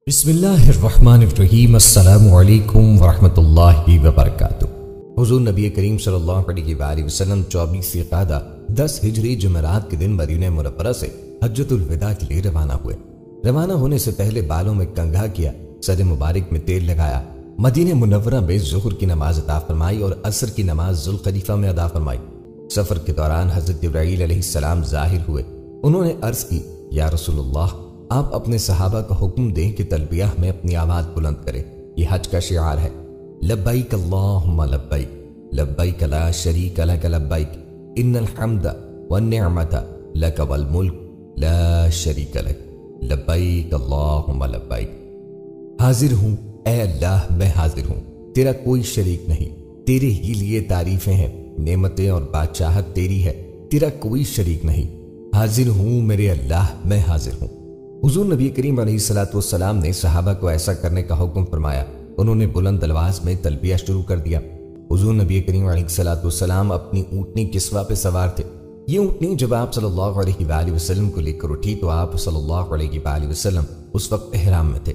بسم اللہ الرحمن الرحیم۔ السلام علیکم ورحمۃ اللہ وبرکاتہ۔ حضور نبی کریم صلی اللہ علیہ وآلہ وسلم 24 ذوالقعدہ 10 ہجری جمعرات کے دن مدینہ منورہ سے حجۃ الوداع کے لیے روانہ ہوئے۔ روانہ ہونے سے پہلے بالوں میں کنگھا کیا، سر مبارک میں تیل لگایا، مدینہ منورہ میں ظہر کی نماز عطا فرمائی اور عصر کی نماز ذوالخلیفہ میں ادا فرمائی۔ سفر کے دوران حضرت جبرائیل علیہ السلام ظاہر ہوئے۔ انہوں نے عرض کی، یا رسول اللہ، آپ اپنے صحابہ کو حکم دیں کہ تلبیہ میں اپنی آواز بلند کریں۔ یہ حج کا شعار ہے، لبیک اللہم لبیک، لبیک لا شریک لک لبیک، ان الحمد والنعمت لک والملک لا شریک لک، لبیک اللہم لبیک۔ حاضر ہوں اے اللہ، میں حاضر ہوں، تیرا کوئی شریک نہیں، تیرے ہی لیے تعریفیں ہیں، نعمتیں اور بادشاہت تیری ہے، تیرا کوئی شریک نہیں۔ حاضر ہوں میرے اللہ، میں حاضر ہوں۔ حضور نبی کریم علیہ الصلوۃ والسلام نے صحابہ کو ایسا کرنے کا حکم فرمایا۔ انہوں نے بلند آواز میں تلبیہ شروع کر دیا۔ حضور نبی کریم علیہ الصلوۃ والسلام اپنی اونٹنی کسوہ پہ سوار تھے۔ یہ اونٹنی جب آپ صلی اللہ علیہ وآلہ وسلم کو لے کر اٹھی تو آپ صلی اللہ علیہ وآلہ وسلم اس وقت احرام میں تھے۔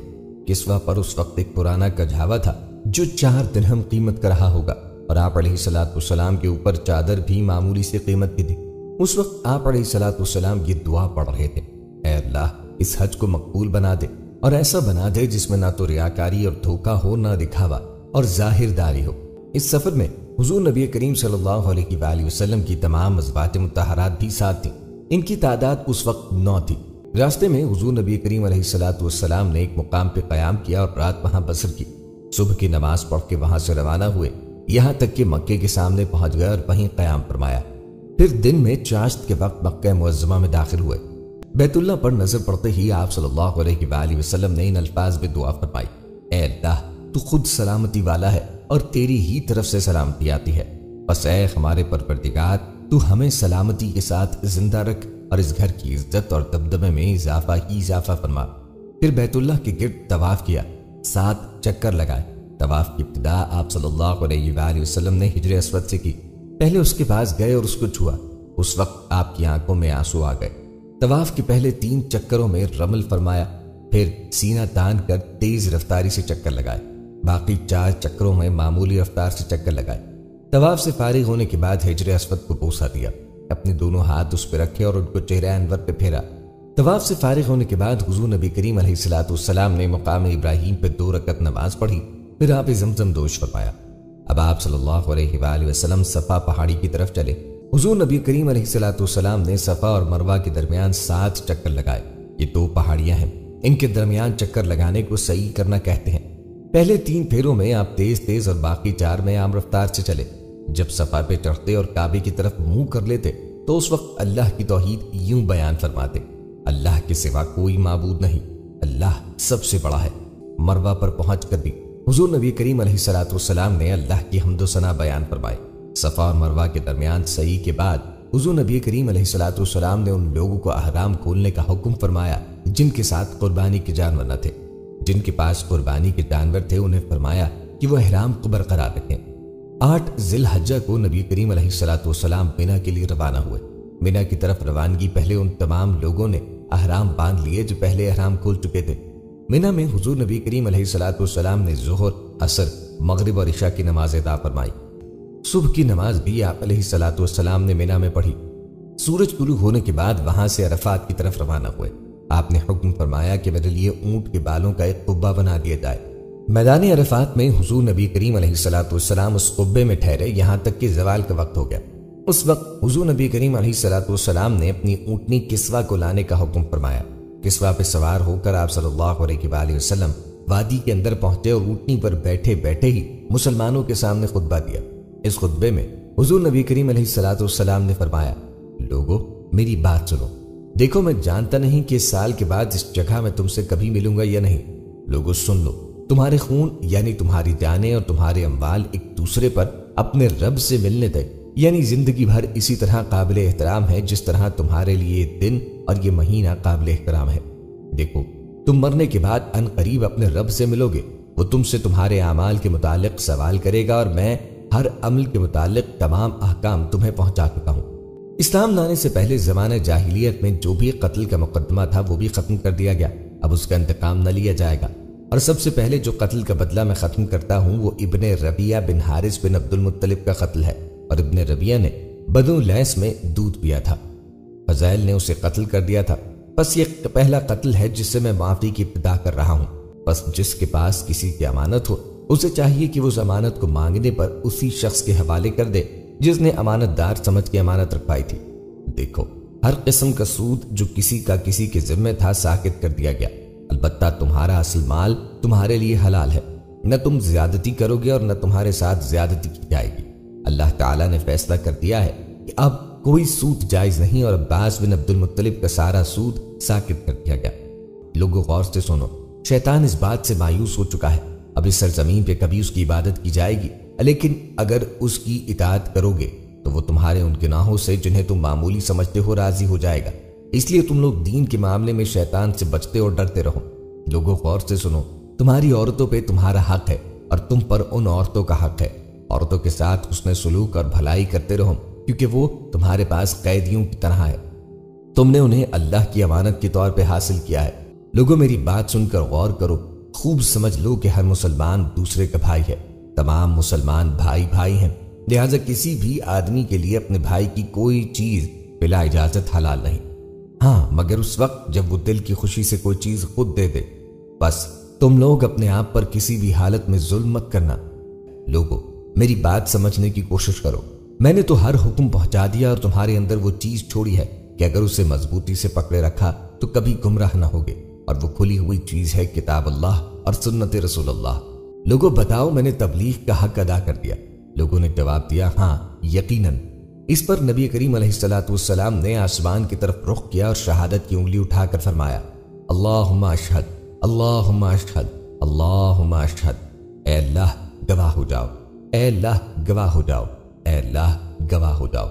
کسوہ پر اس وقت ایک پرانا کجھاوا تھا جو 4 درہم قیمت کا رہا ہوگا، اور آپ علیہ الصلوۃ والسلام کے اوپر چادر بھی معمولی سے قیمت کی تھی۔ اس وقت آپ علیہ الصلوۃ والسلام یہ دعا پڑھ رہے تھے، اے اللہ، اس حج کو مقبول بنا دے اور ایسا بنا دے جس میں نہ تو ریاکاری اور دھوکہ ہو، نہ دکھاوا اور ظاہر داری ہو۔ اس سفر میں حضور نبی کریم صلی اللہ علیہ وآلہ وسلم کی تمام ازواج مطہرات بھی ساتھ تھیں۔ ان کی تعداد اس وقت 9 تھی۔ راستے میں حضور نبی کریم علیہ الصلوۃ والسلام نے ایک مقام پہ قیام کیا اور رات وہاں بسر کی۔ صبح کی نماز پڑھ کے وہاں سے روانہ ہوئے، یہاں تک کہ مکے کے سامنے پہنچ گئے اور وہیں قیام فرمایا۔ پھر دن میں چاشت کے وقت مکہ معظمہ میں داخل ہوئے۔ بیت اللہ پر نظر پڑتے ہی آپ صلی اللہ علیہ وآلہ وسلم نے ان الفاظ میں دعا فرمائی، اے اللہ، تو خود سلامتی والا ہے اور تیری ہی طرف سے سلامتی آتی ہے، بس اے ہمارے پروردگار، تو ہمیں سلامتی کے ساتھ زندہ رکھ اور اس گھر کی عزت اور دبدبے میں اضافہ ہی اضافہ فرما۔ پھر بیت اللہ کے گرد طواف کیا، 7 چکر لگائے۔ طواف کی ابتدا آپ صلی اللہ علیہ وآلہ وسلم نے حجر اسود سے کی۔ پہلے اس کے پاس گئے اور اس کو چھوا، اس وقت آپ کی آنکھوں میں آنسو آ گئے۔ طواف کے پہلے 3 چکروں میں رمل فرمایا، پھر سینہ تان کر تیز رفتاری سے چکر لگائے، باقی 4 چکروں میں معمولی رفتار سے چکر لگائے۔ طواف سے فارغ ہونے کے بعد حجر اسود کو بوسہ دیا، اپنے دونوں ہاتھ اس پہ رکھے اور ان کو چہرہ انور پہ پھیرا۔ طواف سے فارغ ہونے کے بعد حضور نبی کریم علیہ الصلوۃ والسلام نے مقام ابراہیم پہ 2 رکعت نماز پڑھی، پھر آپ زمزم دوش فرمایا۔ اب آپ صلی اللہ علیہ وآلہ وسلم صفا پہاڑی کی طرف چلے۔ حضور نبی کریم علیہ الصلوۃ والسلام نے صفا اور مروہ کے درمیان 7 چکر لگائے۔ یہ 2 پہاڑیاں ہیں، ان کے درمیان چکر لگانے کو سعی کرنا کہتے ہیں۔ پہلے 3 پھیروں میں آپ تیز تیز اور باقی 4 میں عام رفتار سے چلے۔ جب صفا پہ چڑھتے اور کعبے کی طرف منہ کر لیتے تو اس وقت اللہ کی توحید یوں بیان فرماتے، اللہ کے سوا کوئی معبود نہیں، اللہ سب سے بڑا ہے۔ مروہ پر پہنچ کر بھی حضور نبی کریم علیہ الصلوۃ والسلام نے اللہ کی حمد و ثنا بیان فرمائے۔ صفا اور مروہ کے درمیان سعی کے بعد حضور نبی کریم علیہ الصلوۃ والسلام نے ان لوگوں کو احرام کھولنے کا حکم فرمایا جن کے ساتھ قربانی کے جانور نہ تھے۔ جن کے پاس قربانی کے جانور تھے انہیں فرمایا کہ وہ احرام کو برقرار رکھیں۔ 8 ذی الحجہ کو نبی کریم علیہ الصلوۃ والسلام مینا کے لیے روانہ ہوئے۔ مینا کی طرف روانگی پہلے ان تمام لوگوں نے احرام باندھ لیے جو پہلے احرام کھول چکے تھے۔ مینا میں حضور نبی کریم علیہ الصلوۃ والسلام نے ظہر، عصر، مغرب اور عشاء کی نماز ادا فرمائی۔ صبح کی نماز بھی آپ علیہ الصلوۃ والسلام نے مینا میں پڑھی۔ سورج طلوع ہونے کے بعد وہاں سے عرفات کی طرف روانہ ہوئے۔ آپ نے حکم فرمایا کہ میرے لیے اونٹ کے بالوں کا ایک قبہ بنا دیا جائے۔ میدان عرفات میں حضور نبی کریم علیہ الصلوۃ والسلام اس قبے میں ٹھہرے یہاں تک کہ زوال کا وقت ہو گیا۔ اس وقت حضور نبی کریم علیہ الصلوۃ والسلام نے اپنی اونٹنی کسوہ کو لانے کا حکم فرمایا۔ کسوہ پہ سوار ہو کر آپ صلی اللہ علیہ وآلہ وسلم وادی کے اندر پہنچے اور اونٹنی پر بیٹھے بیٹھے ہی مسلمانوں کے سامنے خطبہ دیا۔ اس خطبے میں حضور نبی کریم علیہ الصلوۃ والسلام نے فرمایا، لوگو میری بات سنو، دیکھو میں جانتا نہیں کہ اس سال کے بعد اس جگہ میں تم سے کبھی ملوں گا یا نہیں، لوگو سن لو، تمہارے خون یعنی تمہاری جانیں اور تمہارے اموال ایک دوسرے پر اپنے رب سے ملنے تک یعنی زندگی بھر اسی طرح قابل احترام ہے جس طرح تمہارے لیے دن اور یہ مہینہ قابل احترام ہے۔ دیکھو تم مرنے کے بعد ان قریب اپنے رب سے ملو گے، وہ تم سے تمہارے اعمال کے متعلق سوال کرے گا اور میں ہر عمل کے متعلق تمام احکام تمہیں پہنچا چکا ہوں۔ اسلام لانے سے پہلے زمانہ جاہلیت میں جو بھی قتل کا مقدمہ تھا وہ بھی ختم کر دیا گیا، اب اس کا انتقام نہ لیا جائے گا۔ اور سب سے پہلے جو قتل کا بدلہ میں ختم کرتا ہوں وہ ابن ربیعہ بن حارث بن عبد المطلب کا قتل ہے، اور ابن ربیعہ نے بدو لیس میں دودھ پیا تھا، فضائل نے اسے قتل کر دیا تھا۔ بس یہ پہلا قتل ہے جس سے میں معافی کی ابتدا کر رہا ہوں۔ بس جس کے پاس کسی کی امانت ہو اسے چاہیے کہ وہ اس امانت کو مانگنے پر اسی شخص کے حوالے کر دے جس نے امانت دار سمجھ کے امانت رکھوائی تھی۔ دیکھو، ہر قسم کا سود جو کسی کا کسی کے ذمہ تھا ساکت کر دیا گیا، البتہ تمہارا اصل مال تمہارے لیے حلال ہے، نہ تم زیادتی کرو گے اور نہ تمہارے ساتھ زیادتی کی جائے گی۔ اللہ تعالیٰ نے فیصلہ کر دیا ہے کہ اب کوئی سود جائز نہیں، اور عباس بن عبد المطلب کا سارا سود ساکت کر دیا گیا۔ لوگوں غور سے سنو، شیطان اس بات سے مایوس ہو چکا ہے اب اس سرزمین پہ کبھی اس کی عبادت کی جائے گی، لیکن اگر اس کی اطاعت کرو گے تو وہ تمہارے ان گناہوں سے جنہیں تم معمولی سمجھتے ہو راضی ہو جائے گا۔ اس لیے تم لوگ دین کے معاملے میں شیطان سے بچتے اور ڈرتے رہو۔ لوگوں غور سے سنو، تمہاری عورتوں پہ تمہارا حق ہے اور تم پر ان عورتوں کا حق ہے۔ عورتوں کے ساتھ حسن سلوک اور بھلائی کرتے رہو، کیونکہ وہ تمہارے پاس قیدیوں کی طرح ہے، تم نے انہیں اللہ کی امانت کے طور پہ حاصل کیا ہے۔ لوگوں میری بات سن کر غور کرو، خوب سمجھ لو کہ ہر مسلمان دوسرے کا بھائی ہے، تمام مسلمان بھائی بھائی ہیں، لہٰذا کسی بھی آدمی کے لیے اپنے بھائی کی کوئی چیز بلا اجازت حلال نہیں، ہاں مگر اس وقت جب وہ دل کی خوشی سے کوئی چیز خود دے دے۔ بس تم لوگ اپنے آپ پر کسی بھی حالت میں ظلم مت کرنا۔ لوگوں میری بات سمجھنے کی کوشش کرو، میں نے تو ہر حکم پہنچا دیا اور تمہارے اندر وہ چیز چھوڑی ہے کہ اگر اسے مضبوطی سے پکڑے رکھا تو کبھی گمراہ نہ ہوگے، اور وہ کھلی ہوئی چیز ہے کتاب اللہ اور سنت رسول اللہ۔ لوگوں بتاؤ، میں نے تبلیغ کا حق ادا کر دیا؟ لوگوں نے جواب دیا، ہاں یقیناً۔ اس پر نبی کریم علیہ السلام نے آسمان کی طرف رخ کیا اور شہادت کی انگلی اٹھا کر فرمایا، اللہم اشہد، اللہم اشہد، اللہم اشہد۔ اے اللہ گواہ ہو جاؤ، اے اللہ گواہ ہو جاؤ، اے اللہ گواہ ہو جاؤ۔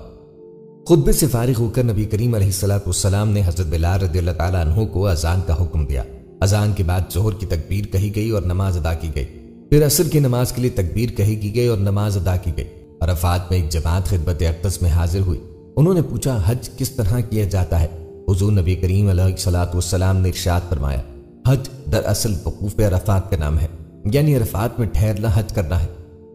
خطبے سے فارغ ہو کر نبی کریم علیہ السلام نے حضرت بلال رضی اللہ تعالیٰ عنہ کو اذان کا حکم دیا۔ اذان کے بعد ظہر کی تکبیر کہی گئی اور نماز ادا کی گئی، پھر عصر کی نماز کے لیے تکبیر کہی کی گئی اور نماز ادا کی گئی۔ عرفات میں ایک جماعت خدمت اقدس میں حاضر ہوئی، انہوں نے پوچھا حج کس طرح کیا جاتا ہے؟ حضور نبی کریم علیہ السلام نے ارشاد فرمایا، حج دراصل وقوف عرفات کا نام ہے، یعنی عرفات میں ٹھہرنا حج کرنا ہے۔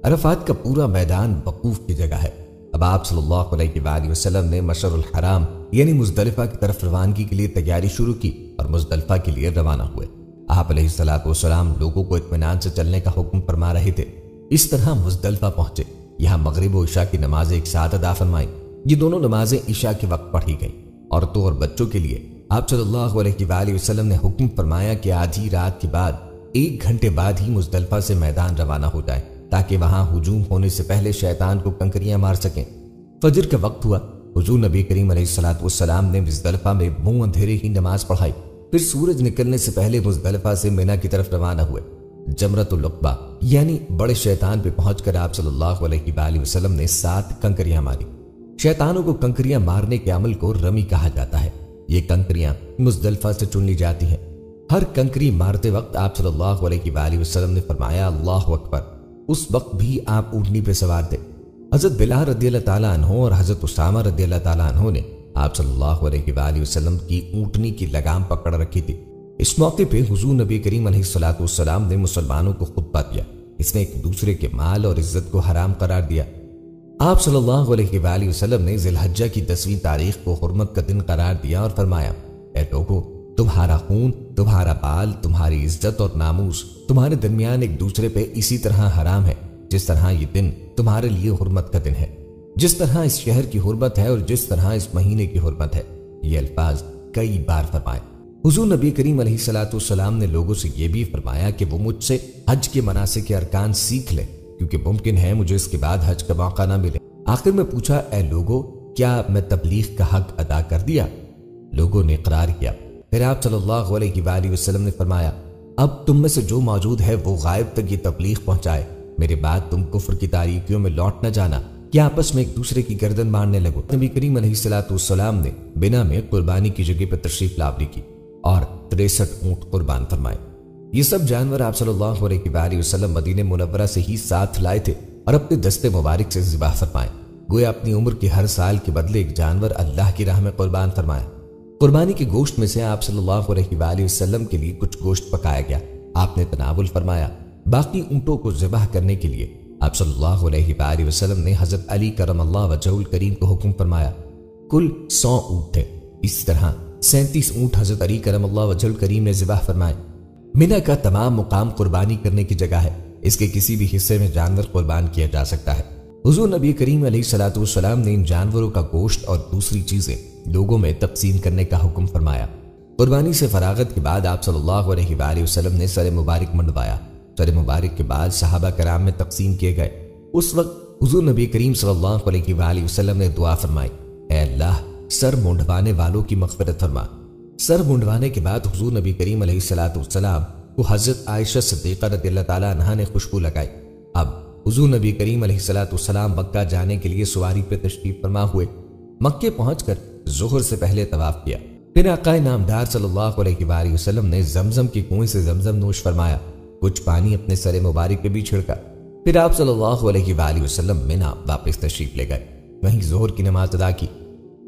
عرفات کا پورا میدان وقوف کی جگہ ہے۔ اب آپ صلی اللہ علیہ وآلہ وسلم نے مشعر الحرام یعنی مزدلفہ کی طرف روانگی کے لیے تیاری شروع کی اور مزدلفہ کے لیے روانہ ہوئے۔ آپ علیہ السلام لوگوں کو اطمینان سے چلنے کا حکم فرما رہے تھے۔ اس طرح مزدلفہ پہنچے، یہاں مغرب و عشاء کی نمازیں ایک ساتھ ادا فرمائیں۔ یہ دونوں نمازیں عشاء کے وقت پڑھی گئیں۔ عورتوں اور بچوں کے لیے آپ صلی اللہ علیہ وآلہ وسلم نے حکم فرمایا کہ آدھی رات کے بعد 1 گھنٹے بعد ہی مزدلفہ سے میدان روانہ ہو جائے، تاکہ وہاں ہجوم ہونے سے پہلے شیطان کو کنکریاں مار سکیں۔ فجر کا وقت ہوا، حضور نبی کریم علیہ السلام نے مزدلفہ میں منہ اندھیرے ہی نماز پڑھائی، پھر سورج نکلنے سے پہلے مزدلفہ سے منی کی طرف روانہ ہوئے۔ جمرۃ العقبہ یعنی بڑے شیطان پہ پہنچ کر آپ صلی اللہ علیہ وآلہ وسلم نے 7 کنکریاں ماری۔ شیطانوں کو کنکریاں مارنے کے عمل کو رمی کہا جاتا ہے۔ یہ کنکریاں مزدلفہ سے چن لی جاتی ہیں۔ ہر کنکری مارتے وقت آپ صلی اللہ علیہ وآلہ وسلم نے فرمایا اللہ اکبر۔ اس وقت بھی آپ اونٹنی پہ سوار تھے۔ حضرت بلال رضی اللہ تعالیٰ عنہ اور حضرت اسامہ رضی اللہ تعالیٰ عنہ نے آپ صلی اللہ علیہ وآلہ وسلم کی اونٹنی کی لگام پکڑ رکھی تھی۔ اس موقع پہ حضور نبی کریم علیہ السلام نے مسلمانوں کو خطبہ دیا۔ اس نے ایک دوسرے کے مال اور عزت کو حرام قرار دیا۔ آپ صلی اللہ علیہ وآلہ وسلم نے ذی الحجہ کی 10ویں تاریخ کو حرمت کا دن قرار دیا اور فرمایا، اے لوگو، تمہارا خون، تمہارا بال، تمہاری عزت اور ناموس تمہارے درمیان ایک دوسرے پہ اسی طرح حرام ہے جس طرح یہ دن تمہارے لیے حرمت کا دن ہے، جس طرح اس شہر کی حرمت ہے اور جس طرح اس مہینے کی حرمت ہے۔ یہ الفاظ کئی بار فرمائے۔ حضور نبی کریم علیہ السلام نے لوگوں سے یہ بھی فرمایا کہ وہ مجھ سے حج کے مناسک کے ارکان سیکھ لیں، کیونکہ ممکن ہے مجھے اس کے بعد حج کا موقع نہ ملے۔ آخر میں پوچھا، اے لوگو، کیا میں تبلیغ کا حق ادا کر دیا؟ لوگوں نے اقرار کیا۔ پھر آپ صلی اللہ علیہ وآلہ وسلم نے فرمایا، اب تم میں سے جو موجود ہے وہ غائب تک یہ تبلیغ پہنچائے، میرے بعد تم کفر کی تاریکیوں میں لوٹ نہ جانا کہ آپس میں ایک دوسرے کی گردن مارنے لگو۔ نبی کریم علیہ السلام نے بنا میں قربانی کی جگہ پر تشریف لاوری کی اور 63 اونٹ قربان فرمائے۔ یہ سب جانور آپ صلی اللہ علیہ وآلہ وسلم مدینہ منورہ سے ہی ساتھ لائے تھے اور اپنے دستے مبارک سے ذبح فرمائے، گویا اپنی عمر کے ہر سال کے بدلے ایک جانور اللہ کی راہ میں قربان فرمایا۔ قربانی کے گوشت میں سے آپ صلی اللہ علیہ وآلہ وسلم کے لیے کچھ گوشت پکایا گیا۔ آپ نے تناول فرمایا۔ باقی اونٹوں کو ذبح کرنے کے لیے آپ صلی اللہ علیہ وآلہ وسلم نے حضرت علی کرم اللہ وجہہ الکریم کو حکم فرمایا۔ کل 100 اونٹ تھے۔ اسی طرح 37 اونٹ حضرت علی کرم اللہ وجہہ الکریم نے ذبح فرمائے۔ منی کا تمام مقام قربانی کرنے کی جگہ ہے، اس کے کسی بھی حصے میں جانور قربان کیا جا سکتا ہے۔ حضور نبی کریم علیہ الصلوۃ والسلام نے ان جانوروں کا گوشت اور دوسری چیزیں لوگوں میں تقسیم کرنے کا حکم فرمایا۔ قربانی سے فراغت کے بعد آپ صلی اللہ علیہ وآلہ وسلم نے سر مبارک منڈوایا۔ سر مبارک کے بعد صحابہ کرام میں تقسیم کیے گئے۔ اس وقت حضور نبی کریم صلی اللہ علیہ وآلہ وسلم نے دعا فرمائی، اے اللہ سر منڈوانے والوں کی مغفرت فرما۔ سر منڈوانے کے بعد حضور نبی کریم علیہ الصلوۃ والسلام کو حضرت عائشہ صدیقہ رضی اللہ تعالیٰ عنہا نے خوشبو لگائی۔ اب حضور نبی کریم علیہ الصلوۃ والسلام مکہ جانے کے لیے سواری پہ تشریف فرما ہوئے۔ مکے پہنچ کر ظہر سے پہلے طواف کیا، پھر آقا نامدار صلی اللہ علیہ وآلہ وسلم نے زمزم کے کنویں سے زمزم نوش فرمایا، کچھ پانی اپنے سر مبارک پہ بھی چھڑکا، پھر آپ صلی اللہ علیہ وآلہ وسلم منی واپس تشریف لے گئے، وہیں ظہر کی نماز ادا کی۔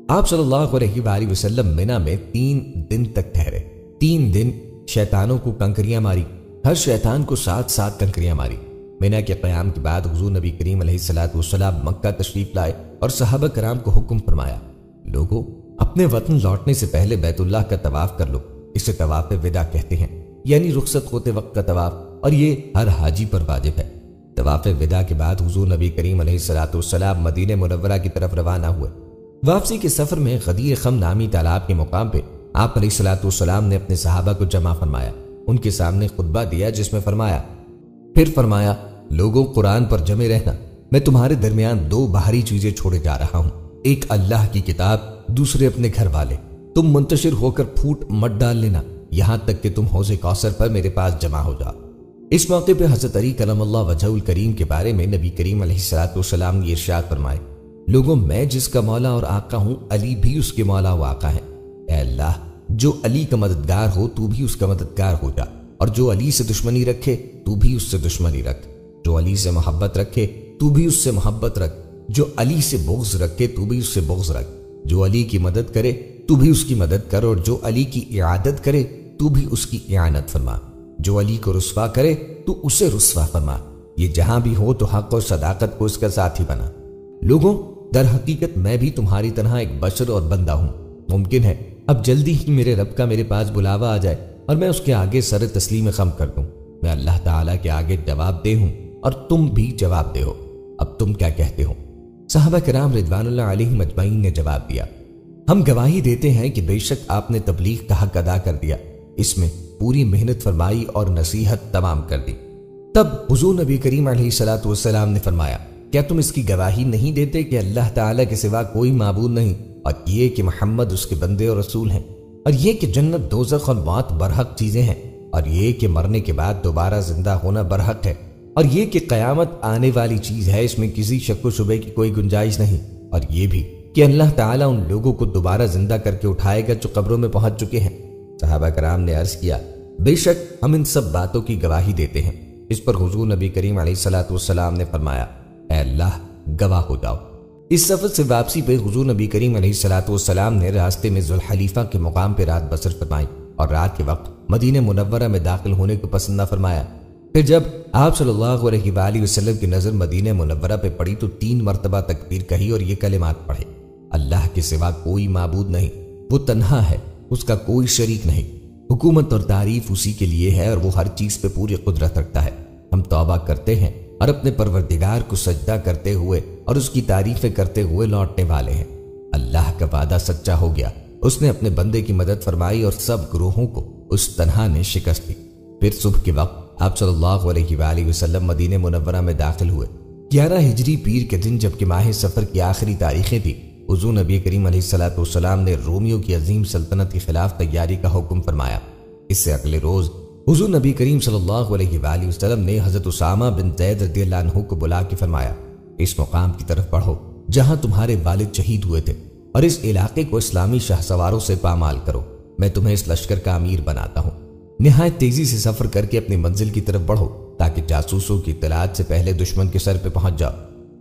آپ صلی اللہ علیہ وآلہ وسلم منی میں 3 دن تک ٹھہرے۔ 3 دن شیطانوں کو کنکریاں ماری، ہر شیطان کو 7 کنکریاں ماری۔ منی کے قیام کے بعد حضور نبی کریم علیہ الصلوۃ والسلام مکہ تشریف لائے اور صحابہ کرام کو حکم فرمایا، لوگوں اپنے وطن لوٹنے سے پہلے بیت اللہ کا طواف کر لو، اسے طواف وداع کہتے ہیں، یعنی رخصت ہوتے وقت کا طواف، اور یہ ہر حاجی پر واجب ہے۔ طواف وداع کے بعد حضور نبی کریم علیہ الصلوۃ والسلام مدینہ منورہ کی طرف روانہ ہوئے۔ واپسی کے سفر میں غدیر خم نامی تالاب کے مقام پہ آپ علیہ الصلوۃ والسلام نے اپنے صحابہ کو جمع فرمایا، ان کے سامنے خطبہ دیا جس میں فرمایا لوگوں قرآن پر جمع رہنا، میں تمہارے درمیان 2 باہری چیزیں چھوڑے جا رہا ہوں، ایک اللہ کی کتاب، دوسرے اپنے گھر والے، تم منتشر ہو کر پھوٹ مت ڈال لینا یہاں تک کہ تم حوض کوثر پر میرے پاس جمع ہو جاؤ۔ اس موقع پہ حضرت علی کرم اللہ وجہہ الکریم کے بارے میں نبی کریم علیہ الصلوۃ والسلام نے ارشاد فرمائے، لوگوں میں جس کا مولا اور آقا ہوں، علی بھی اس کے مولا و آقا ہیں۔ اے اللہ جو علی کا مددگار ہو تو بھی اس کا مددگار ہو جا، اور جو علی سے دشمنی رکھے تو بھی اس سے دشمنی رکھ، جو علی سے محبت رکھے تو بھی اس سے محبت رکھ، جو علی سے بغض رکھے تو بھی اس سے بغض رکھ، جو علی کی مدد کرے تو بھی اس کی مدد کر، اور جو علی کی اعادت کرے تو بھی اس کی اعانت فرما، جو علی کو رسوا کرے تو اسے رسوا فرما، یہ جہاں بھی ہو تو حق اور صداقت کو اس کا ساتھی بنا۔ لوگوں در حقیقت میں بھی تمہاری طرح ایک بشر اور بندہ ہوں، ممکن ہے اب جلدی ہی میرے رب کا میرے پاس بلاوا آ جائے اور میں اس کے آگے سر تسلیم خم کر دوں، میں اللہ تعالیٰ کے آگے جواب دے ہوں اور تم بھی جواب دے ہو، اب تم کیا کہتے ہو؟ صحابہ کرام رضوان اللہ علیہم اجمعین نے جواب دیا، ہم گواہی دیتے ہیں کہ بے شک آپ نے تبلیغ کا حق ادا کر دیا، اس میں پوری محنت فرمائی اور نصیحت تمام کر دی۔ تب حضور نبی کریم علیہ الصلوۃ والسلام نے فرمایا، کیا تم اس کی گواہی نہیں دیتے کہ اللہ تعالیٰ کے سوا کوئی معبود نہیں، اور یہ کہ محمد اس کے بندے اور رسول ہیں، اور یہ کہ جنت دوزخ اور موت برحق چیزیں ہیں، اور یہ کہ مرنے کے بعد دوبارہ زندہ ہونا برحق ہے، اور یہ کہ قیامت آنے والی چیز ہے، اس میں کسی شک و شبے کی کوئی گنجائش نہیں، اور یہ بھی کہ اللہ تعالیٰ ان لوگوں کو دوبارہ زندہ کر کے اٹھائے گا جو قبروں میں پہنچ چکے ہیں۔ صحابہ کرام نے عرض کیا، بے شک ہم ان سب باتوں کی گواہی دیتے ہیں۔ اس پر حضور نبی کریم علیہ الصلوۃ والسلام نے فرمایا، اے اللہ گواہ ہو جاؤ۔ اس سفر سے واپسی پہ حضور نبی کریم علیہ الصلوۃ والسلام نے راستے میں ذوالحلیفہ کے مقام پہ رات بسر فرمائی، اور رات کے وقت مدینہ منورہ میں داخل ہونے کو پسند نہ فرمایا۔ پھر جب آپ صلی اللہ علیہ وآلہ وسلم کی نظر مدینہ منورہ پہ پڑی تو 3 مرتبہ تکبیر کہی اور یہ کلمات پڑھے، اللہ کے سوا کوئی معبود نہیں، وہ تنہا ہے، اس کا کوئی شریک نہیں، حکومت اور تعریف اسی کے لیے ہے، اور وہ ہر چیز پہ پوری قدرت رکھتا ہے۔ ہم توبہ کرتے ہیں اور اپنے پروردگار کو سجدہ کرتے ہوئے اور اس کی تعریفیں کرتے ہوئے لوٹنے والے ہیں۔ اللہ کا وعدہ سچا ہو گیا، اس نے اپنے بندے کی مدد فرمائی اور سب گروہوں کو اس تنہا نے شکست دی۔ پھر صبح کے وقت آپ صلی اللہ علیہ وآلہ وسلم مدینہ منورہ میں داخل ہوئے۔ 11 ہجری پیر کے دن جبکہ ماہ سفر کی آخری تاریخیں تھی، حضور نبی کریم علیہ الصلوۃ والسلام نے رومیوں کی عظیم سلطنت کے خلاف تیاری کا حکم فرمایا۔ اس سے اگلے روز حضور نبی کریم صلی اللہ علیہ وآلہ وسلم نے حضرت اسامہ بن زید رضی اللہ عنہ کو بلا کے فرمایا، اس مقام کی طرف بڑھو جہاں تمہارے والد شہید ہوئے تھے، اور اس علاقے کو اسلامی شاہ سواروں سے پامال کرو، میں تمہیں اس لشکر کا امیر بناتا ہوں۔ نہایت تیزی سے سفر کر کے اپنی منزل کی طرف بڑھو تاکہ جاسوسوں کی اطلاعات سے پہلے دشمن کے سر پہ پہنچ جاؤ۔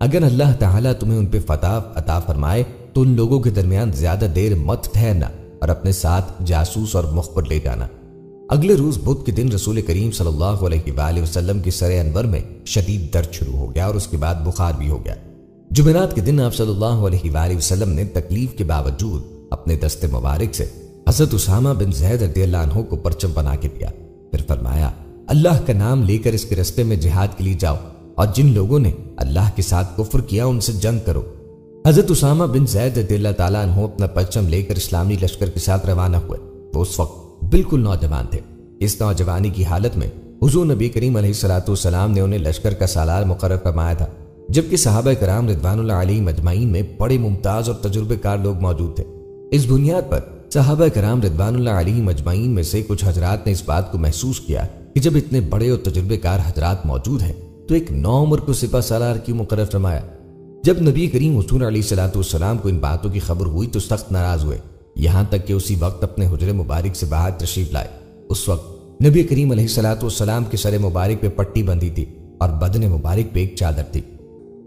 اگر اللہ تعالیٰ تمہیں ان پہ فتح عطا فرمائے تو ان لوگوں کے درمیان زیادہ دیر مت ٹھہرنا اور اپنے ساتھ جاسوس اور مخبر لے جانا۔ اگلے روز بدھ کے دن رسول کریم صلی اللہ علیہ وآلہ وسلم کے سر انور میں شدید درد شروع ہو گیا اور اس کے بعد بخار بھی ہو گیا۔ جمعرات کے دن آپ صلی اللہ علیہ وآلہ وسلم نے تکلیف کے باوجود اپنے دست مبارک سے حضرت اسامہ بن زید رضی اللہ عنہ کو پرچم بنا کے دیا، پھر فرمایا اللہ کا نام لے کر اس کے رستے میں جہاد کے لیے جاؤ اور جن لوگوں نے اللہ کے ساتھ کفر کیا ان سے جنگ کرو۔ حضرت اسامہ بن زید رضی اللہ تعالیٰ عنہ اپنا پرچم لے کر اسلامی لشکر کے ساتھ روانہ ہوئے۔ وہ اس وقت بالکل نوجوان تھے۔ اس نوجوانی کی حالت میں حضور نبی کریم علیہ الصلوۃ والسلام نے انہیں لشکر کا سالار مقرر فرمایا تھا، جبکہ صحابہ کرام رضوان اللہ علیہم اجمعین میں بڑے ممتاز اور تجربے کار لوگ موجود تھے۔ اس بنیاد پر صحابہ کرام رضوان اللہ علیہم اجمعین میں سے کچھ حضرات نے اس بات کو محسوس کیا کہ جب اتنے بڑے اور تجربے کار حضرات موجود ہیں تو ایک نوعمر کو سپہ سالار کیوں مقرر فرمایا؟ جب نبی کریم حضور علیہ الصلوۃ والسلام کو ان باتوں کی خبر ہوئی تو سخت ناراض ہوئے، یہاں تک کہ اسی وقت اپنے حجرے مبارک سے باہر تشریف لائے۔ اس وقت نبی کریم علیہ الصلوۃ والسلام کے سر مبارک پہ پٹی بندھی تھی اور بدن مبارک پہ ایک چادر تھی۔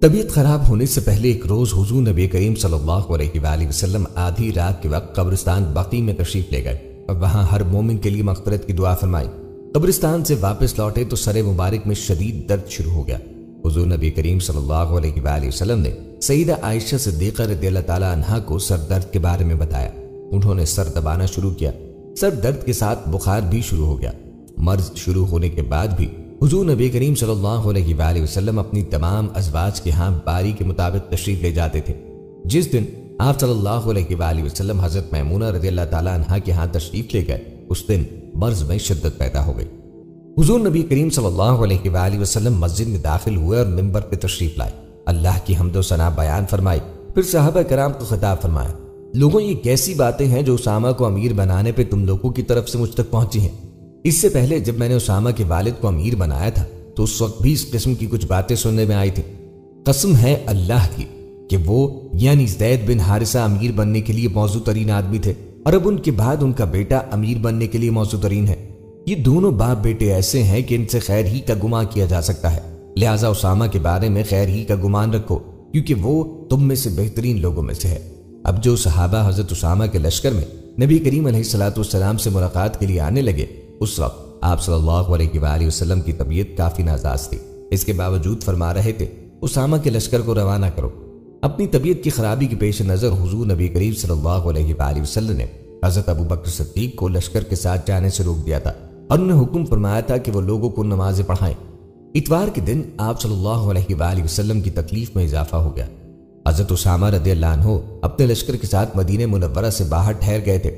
طبیعت خراب ہونے سے پہلے ایک روز حضور نبی کریم صلی اللہ علیہ وآلہ وسلم آدھی رات کے وقت قبرستان بقیع میں تشریف لے گئے اور وہاں ہر مومن کے لیے مغفرت کی دعا فرمائی۔ قبرستان سے واپس لوٹے تو سر مبارک میں شدید درد شروع ہو گیا۔ حضور نبی کریم صلی اللہ علیہ وآلہ وسلم نے سیدہ عائشہ صدیقہ رضی اللہ تعالیٰ عنہا کو سر درد کے بارے میں بتایا۔ انہوں نے سر دبانا شروع کیا۔ سر درد کے ساتھ بخار بھی شروع ہو گیا۔ مرض شروع ہونے کے بعد بھی حضور نبی کریم صلی اللہ علیہ وآلہ وسلم اپنی تمام ازواج کے ہاں باری کے مطابق تشریف لے جاتے تھے۔ جس دن آپ صلی اللہ علیہ وآلہ وسلم حضرت میمونہ رضی اللہ تعالیٰ عنہا کے ہاں تشریف لے گئے، اس دن مرض میں شدت پیدا ہو گئی۔ حضور نبی کریم صلی اللہ علیہ وآلہ وسلم مسجد میں داخل ہوئے اور منبر پہ تشریف لائے، اللہ کی حمد و ثنا بیان فرمائی، پھر صحابہ کرام کو خطاب فرمایا، لوگوں یہ کیسی باتیں ہیں جو اسامہ کو امیر بنانے پہ تم لوگوں کی طرف سے مجھ تک پہنچی ہیں؟ اس سے پہلے جب میں نے اسامہ کے والد کو امیر بنایا تھا تو اس وقت بھی اس قسم کی کچھ باتیں سننے میں آئی تھی۔ قسم ہے اللہ کی کہ وہ یعنی زید بن حارثہ امیر بننے کے لیے موزوں ترین آدمی تھے اور اب ان کے بعد ان کا بیٹا امیر بننے کے لیے موزوں ترین ہے۔ یہ دونوں باپ بیٹے ایسے ہیں کہ ان سے خیر ہی کا گمان کیا جا سکتا ہے، لہٰذا اسامہ کے بارے میں خیر ہی کا گمان رکھو کیونکہ وہ تم میں سے بہترین لوگوں میں سے ہے۔ اب جو صحابہ حضرت اسامہ کے لشکر میں نبی کریم علیہ الصلوۃ والسلام سے ملاقات کے لیے آنے لگے، اس وقت آپ صلی اللہ علیہ وآلہ وسلم کی طبیعت کافی نازاز تھی۔ اس کے باوجود فرما رہے تھے اسامہ کے لشکر کو روانہ کرو۔ اپنی طبیعت کی خرابی کے پیش نظر حضور نبی کریم صلی اللہ علیہ وآلہ وسلم نے حضرت ابو بکر صدیق کو لشکر کے ساتھ جانے سے روک دیا تھا اور انہیں حکم فرمایا تھا کہ وہ لوگوں کو نمازیں پڑھائیں۔ اتوار کے دن آپ صلی اللہ علیہ وآلہ وسلم کی تکلیف میں اضافہ ہو گیا۔ حضرت اسامہ رضی اللہ عنہ اپنے لشکر کے ساتھ مدینہ منورہ سے باہر ٹھہر گئے تھے۔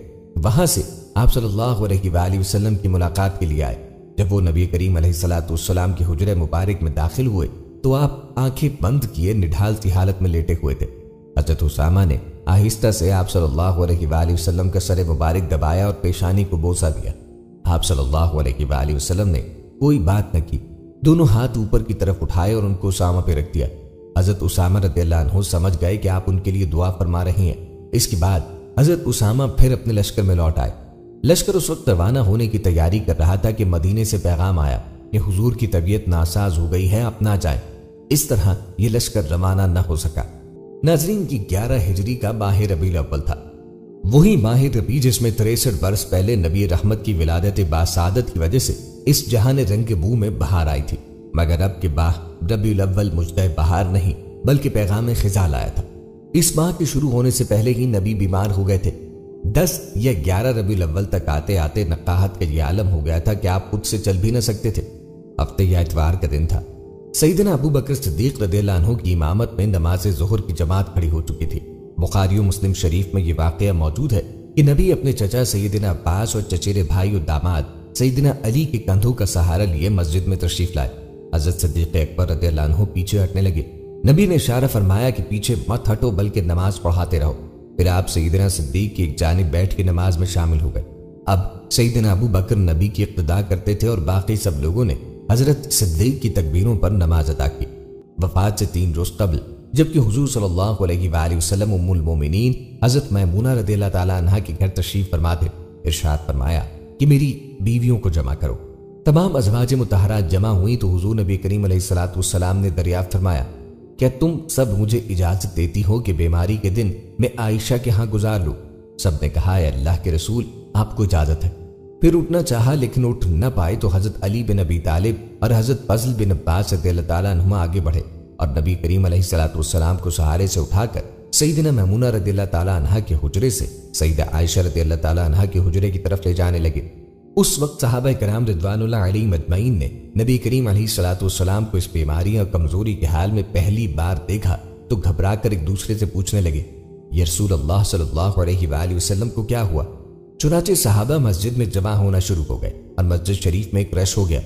وہاں سے آپ صلی اللہ علیہ وآلہ وسلم کی ملاقات کے لیے آئے۔ جب وہ نبی کریم علیہ الصلوۃ والسلام کے حجرے مبارک میں داخل ہوئے تو آپ آنکھیں بند کیے نڈھال سی حالت میں لیٹے ہوئے تھے۔ حضرت اسامہ نے آہستہ سے آپ صلی اللہ علیہ وآلہ وسلم کا سر مبارک دبایا اور پیشانی کو بوسہ دیا۔ آپ صلی اللہ علیہ وآلہ وسلم نے کوئی بات نہ کی، دونوں ہاتھ اوپر کی طرف اٹھائے اور ان کو اسامہ پہ رکھ دیا۔ حضرت اسامہ رضی اللہ عنہ سمجھ گئے کہ آپ ان کے لیے دعا فرما رہے ہیں۔ اس کے بعد حضرت اسامہ پھر اپنے لشکر میں لوٹ آئے۔ لشکر اس وقت روانہ ہونے کی تیاری کر رہا تھا کہ مدینے سے پیغام آیا کہ حضور کی طبیعت ناساز ہو گئی ہے، اب نہ جائیں۔ اس طرح یہ لشکر روانہ نہ ہو سکا۔ ناظرین، کی 11 ہجری کا ماہ ربیع الاول تھا، وہی ماہ ربیع جس میں 63 برس پہلے نبی رحمت کی ولادت باسعادت کی وجہ سے اس جہان رنگ بو میں بہار آئی تھی، مگر اب کے ماہ ربیع الاول مجدہ بہار نہیں بلکہ پیغام خزاں لایا تھا۔ اس ماہ کے شروع ہونے سے پہلے ہی نبی بیمار ہو گئے تھے۔ 10 یا 11 ربیع الاول تک آتے آتے نقاہت کا یہ عالم ہو گیا تھا کہ آپ خود سے چل بھی نہ سکتے تھے۔ ہفتے یا اتوار کا دن تھا۔ سیدنا ابو بکر صدیق رضی اللہ عنہ کی امامت میں نماز ظہر کی جماعت کھڑی ہو چکی تھی۔ بخاری و مسلم شریف میں یہ واقعہ موجود ہے کہ نبی اپنے چچا سیدنا عباس اور چچیرے بھائی اور داماد سیدنا علی کے کندھوں کا سہارا لیے مسجد میں تشریف لائے۔ حضرت صدیق اکبر رضی اللہ عنہ پیچھے ہٹنے لگے۔ نبی نے اشارہ فرمایا کہ پیچھے مت ہٹو بلکہ نماز پڑھاتے رہو۔ پھر آپ سیدنا صدیق کی ایک جانب بیٹھ کے نماز میں شامل ہو گئے۔ اب سیدنا ابو بکر نبی کی اقتداء کرتے تھے اور باقی سب لوگوں نے حضرت صدیق کی تکبیروں پر نماز ادا کی۔ وفات سے 3 روز قبل جبکہ حضور صلی اللہ علیہ وآلہ وسلم ام المومنین حضرت میمونہ رضی اللہ تعالیٰ عنہا کے گھر تشریف فرما تھے، ارشاد فرمایا کہ میری بیویوں کو جمع کرو۔ تمام ازواج مطہرات جمع ہوئی تو حضور نبی کریم علیہ الصلوۃ والسلام نے دریافت فرمایا، کیا تم سب مجھے اجازت دیتی ہو کہ بیماری کے دن میں عائشہ کے ہاں گزار لوں؟ سب نے کہا، اے اللہ کے رسول، آپ کو اجازت ہے۔ پھر اٹھنا چاہا لیکن اٹھ نہ پائے تو حضرت علی بن ابی طالب اور حضرت فضل بن عباس رضی اللہ تعالیٰ عنہما آگے بڑھے اور نبی کریم علیہ الصلوۃ والسلام کو سہارے سے اٹھا کر سیدنا میمونہ رضی اللہ تعالیٰ عنہا کے حجرے سے سیدہ عائشہ رضی اللہ تعالیٰ عنہا کے حجرے کی طرف لے جانے لگے۔ اس وقت صحابہ کرام رضوان اللہ علیہم اجمعین نے نبی کریم علیہ الصلوۃ والسلام کو اس بیماری اور کمزوری کے حال میں پہلی بار دیکھا تو گھبرا کر ایک دوسرے سے پوچھنے لگے، یا رسول اللہ صلی اللہ علیہ وآلہ وسلم کو کیا ہوا؟ چنانچہ صحابہ مسجد میں جمع ہونا شروع ہو گئے اور مسجد شریف میں ایک رش ہو گیا۔